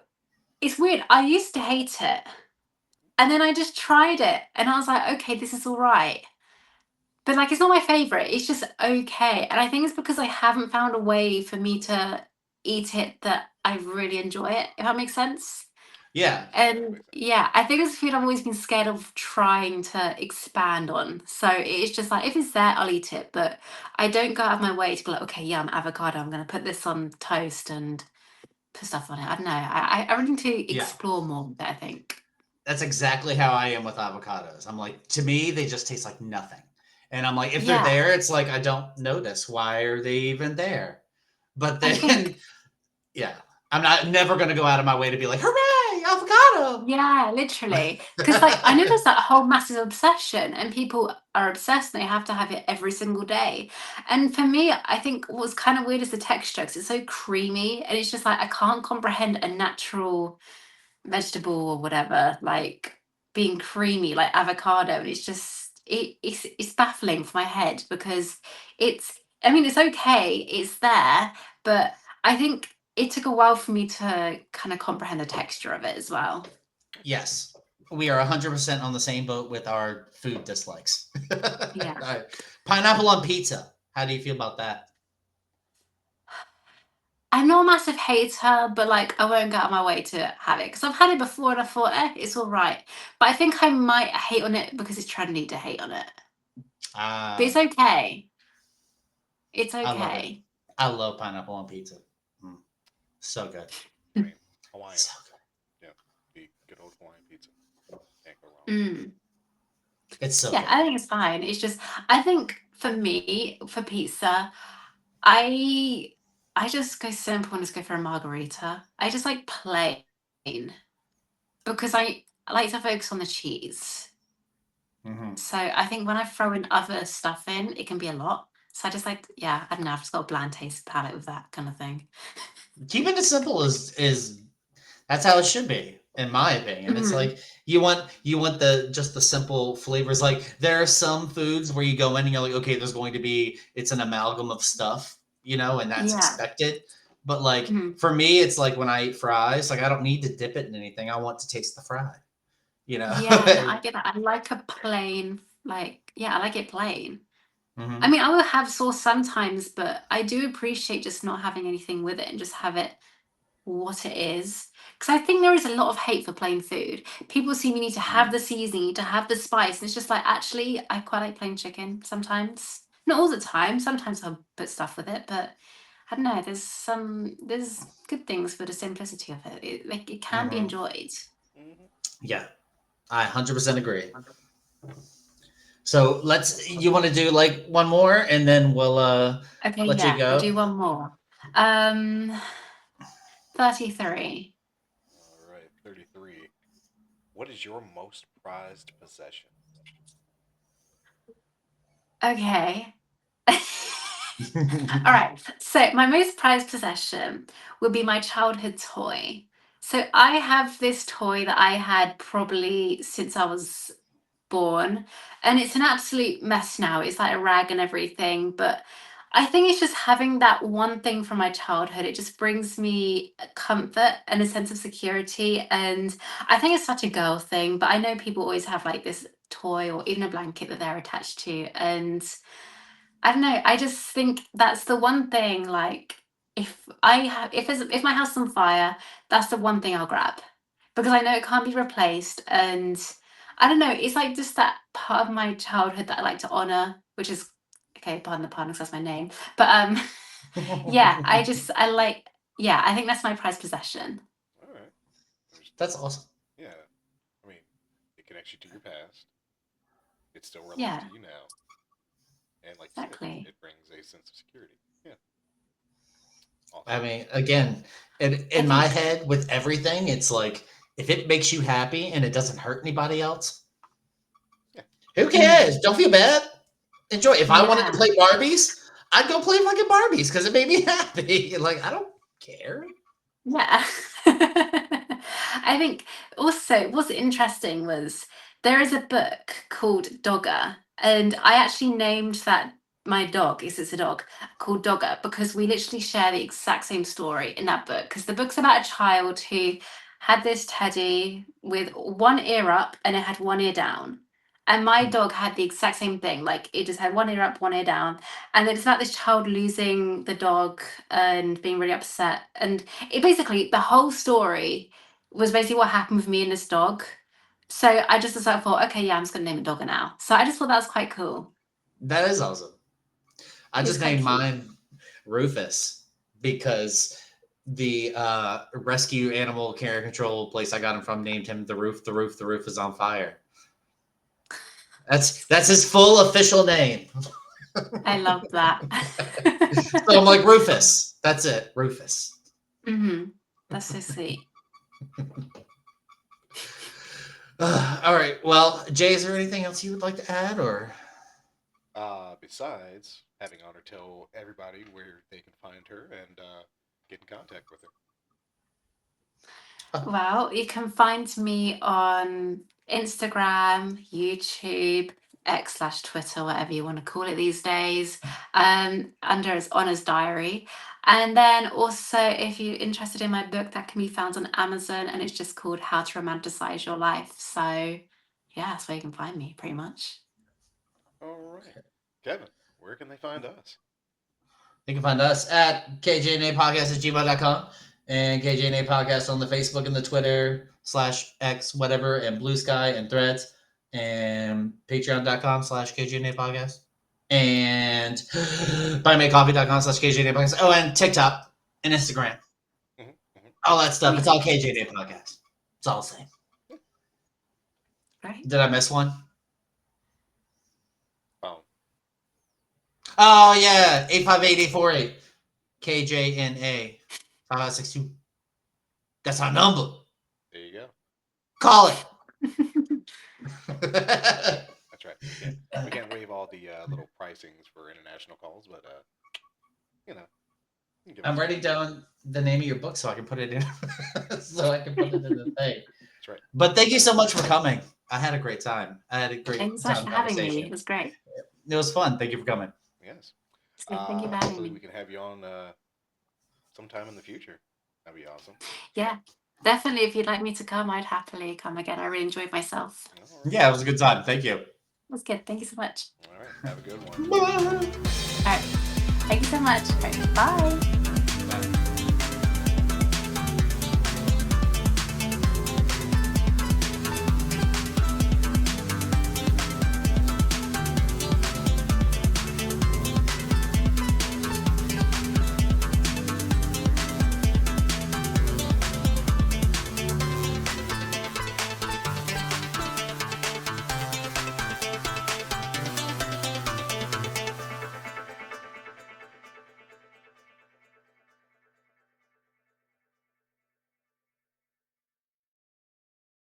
it's weird. I used to hate it. And then I just tried it and I was like, okay, this is all right. But like, it's not my favorite. It's just okay. And I think it's because I haven't found a way for me to eat it that I really enjoy it, if that makes sense.
Yeah.
And yeah, I think it's a food I've always been scared of trying to expand on. So it's just like, if it's there, I'll eat it. But I don't go out of my way to be like, okay, yeah, I'm avocado. I'm going to put this on toast and put stuff on it. I don't know. I really need to explore more with it, I think.
That's exactly how I am with avocados. I'm like, to me, they just taste like nothing. And I'm like, if they're there, it's like, I don't notice. Why are they even there? But then, I'm never going to go out of my way to be like, hooray, avocado.
Yeah, literally. Because like I know there's that whole massive obsession, and people are obsessed and they have to have it every single day. And for me, I think what's kind of weird is the texture because it's so creamy, and it's just like I can't comprehend a natural vegetable or whatever like being creamy like avocado, and it's just it's baffling for my head because it's I mean it's okay, it's there, but I think it took a while for me to kind of comprehend the texture of it as well.
Yes, we are 100% on the same boat with our food dislikes.
Yeah.
All right. Pineapple on pizza. How do you feel about that?
I'm not a massive hater, but like I won't go out of my way to have it because I've had it before and I thought, it's all right. But I think I might hate on it because it's trendy to hate on it. But it's okay. It's
I love it.
okay.
I love pineapple on pizza. So good.
I mean, Hawaiian.
So good.
Yeah, the good old Hawaiian pizza. Can't go wrong.
Mm.
It's so
Yeah,
good.
I think it's fine. It's just I think for me, for pizza, I I just go simple and just go for a margarita. I just like plain because I like to focus on the cheese.
Mhm.
So I think when I throw in other stuff in, it can be a lot. So I just like, yeah, I don't know, I've just got a bland taste palate with that kind of thing.
Keeping it simple is that's how it should be, in my opinion. It's
Mhm.
like you want the just the simple flavors. Like there are some foods where you go in and you're like, okay, there's going to be it's an amalgam of stuff, and that's
Yeah.
expected. But like
Mhm.
for me, it's like when I eat fries, like I don't need to dip it in anything. I want to taste the fry.
Yeah, no, I get that. I like a plain, like, yeah, I like it plain. I
Mhm.
mean, I will have sauce sometimes, but I do appreciate just not having anything with it and just have it what it is. Because I think there is a lot of hate for plain food. People seem you need to have the seasoning, you need to have the spice. And it's just like, actually, I quite like plain chicken sometimes. Not all the time. Sometimes I'll put stuff with it, but I don't know. There's good things for the simplicity of it. Like it can be
Mhm.
enjoyed.
Mm-hmm.
Yeah, I 100% agree. So you want to do like one more and then we'll
Okay,
let you
yeah, we'll do
go.
one more. Um, 33.
All right, 33. What is your most prized possession?
Okay. All right. So my most prized possession would be my childhood toy. So I have this toy that I had probably since I was born, and it's an absolute mess now. It's like a rag and everything, but I think it's just having that one thing from my childhood. It just brings me comfort and a sense of security. And I think it's such a girl thing, but I know people always have like this toy or even a blanket that they're attached to. And I don't know. I just think that's the one thing. Like, if my house is on fire, that's the one thing I'll grab because I know it can't be replaced. And I don't know. It's like just that part of my childhood that I like to honor, which is okay. Pardon the pun, because that's my name. But yeah. I like. Yeah, I think that's my prized possession.
All right.
That's awesome.
Yeah. I mean, it connects you to your past. It's still relevant
Yeah,
to you now. And like you said,
exactly.
it brings a sense of security. Yeah.
I
Awesome.
mean, again,
I
in my
think.
head with everything, it's like if it makes you happy and it doesn't hurt anybody else,
Yeah.
who
Mhm.
cares? Don't feel bad. Enjoy. If I wanted to
Yeah.
play Barbies, I'd go play fucking Barbies because it made me happy. Like I don't care.
Yeah. I think also what's interesting was there is a book called Dogger, and I actually named that my dog, is it's a dog, called Dogger because we literally share the exact same story in that book. Because the book's about a child who had this teddy with one ear up and it had one ear down. And my dog had the exact same thing. Like it just had one ear up, one ear down. And then it's about this child losing the dog and being really upset. And it basically the whole story was basically what happened with me and this dog. So I just decided, thought, okay, yeah, I'm just gonna name it Dogger now. So I just thought that was quite cool.
That is awesome. I
It was
just
quite
named
cute.
mine Rufus because the rescue animal care control place I got him from named him the Roof. The roof is on fire. That's his full official name.
I love that.
So I'm like Rufus. That's it, Rufus.
Hmm. That's so sweet.
All right. Well, Jay, is there anything else you would like to add, or?
Besides having Honor tell everybody where they can find her and get in contact with her.
Well, you can find me on Instagram, YouTube, X/Twitter, whatever you want to call it these days, under as Honor's Diary. And then also, if you're interested in my book, that can be found on Amazon, and it's just called How to Romanticize Your Life. So, yeah, that's where you can find me, pretty much.
All right. Kevin, where can they find us?
You can find us at kjandapodcast@gmail.com and KJNA Podcast on the Facebook and the Twitter /X, whatever, and Blue Sky and Threads and patreon.com/KJNA Podcast and buymeacoffee.com/KJNA Podcast. Oh, and TikTok and Instagram. All that stuff. It's all KJNA Podcast. It's all the same.
Right.
Did I miss one?
Oh,
Oh, yeah. 858-848. KJNA 5562. That's our number.
there you go.
Call it.
That's right. We can't waive all the little pricings for international calls, but you know. You can give
I'm
us-
writing down the name of your book so I can put it in. So I can put it in the thing.
That's right.
But thank you so much for coming. I had a great time. I had a great
Thanks so much
time
for having me.
conversation.
It was great.
It was fun. Thank you for coming.
Yes.
So thank you for having
Hopefully
me.
we can have you on sometime in the future. That'd be awesome.
Yeah, definitely. If you'd like me to come, I'd happily come again. I really enjoyed myself.
All right.
Yeah, it was a good time. Thank you.
It was good. Thank you so much.
All right. Have a good one.
All right. Thank you so much. All right, bye.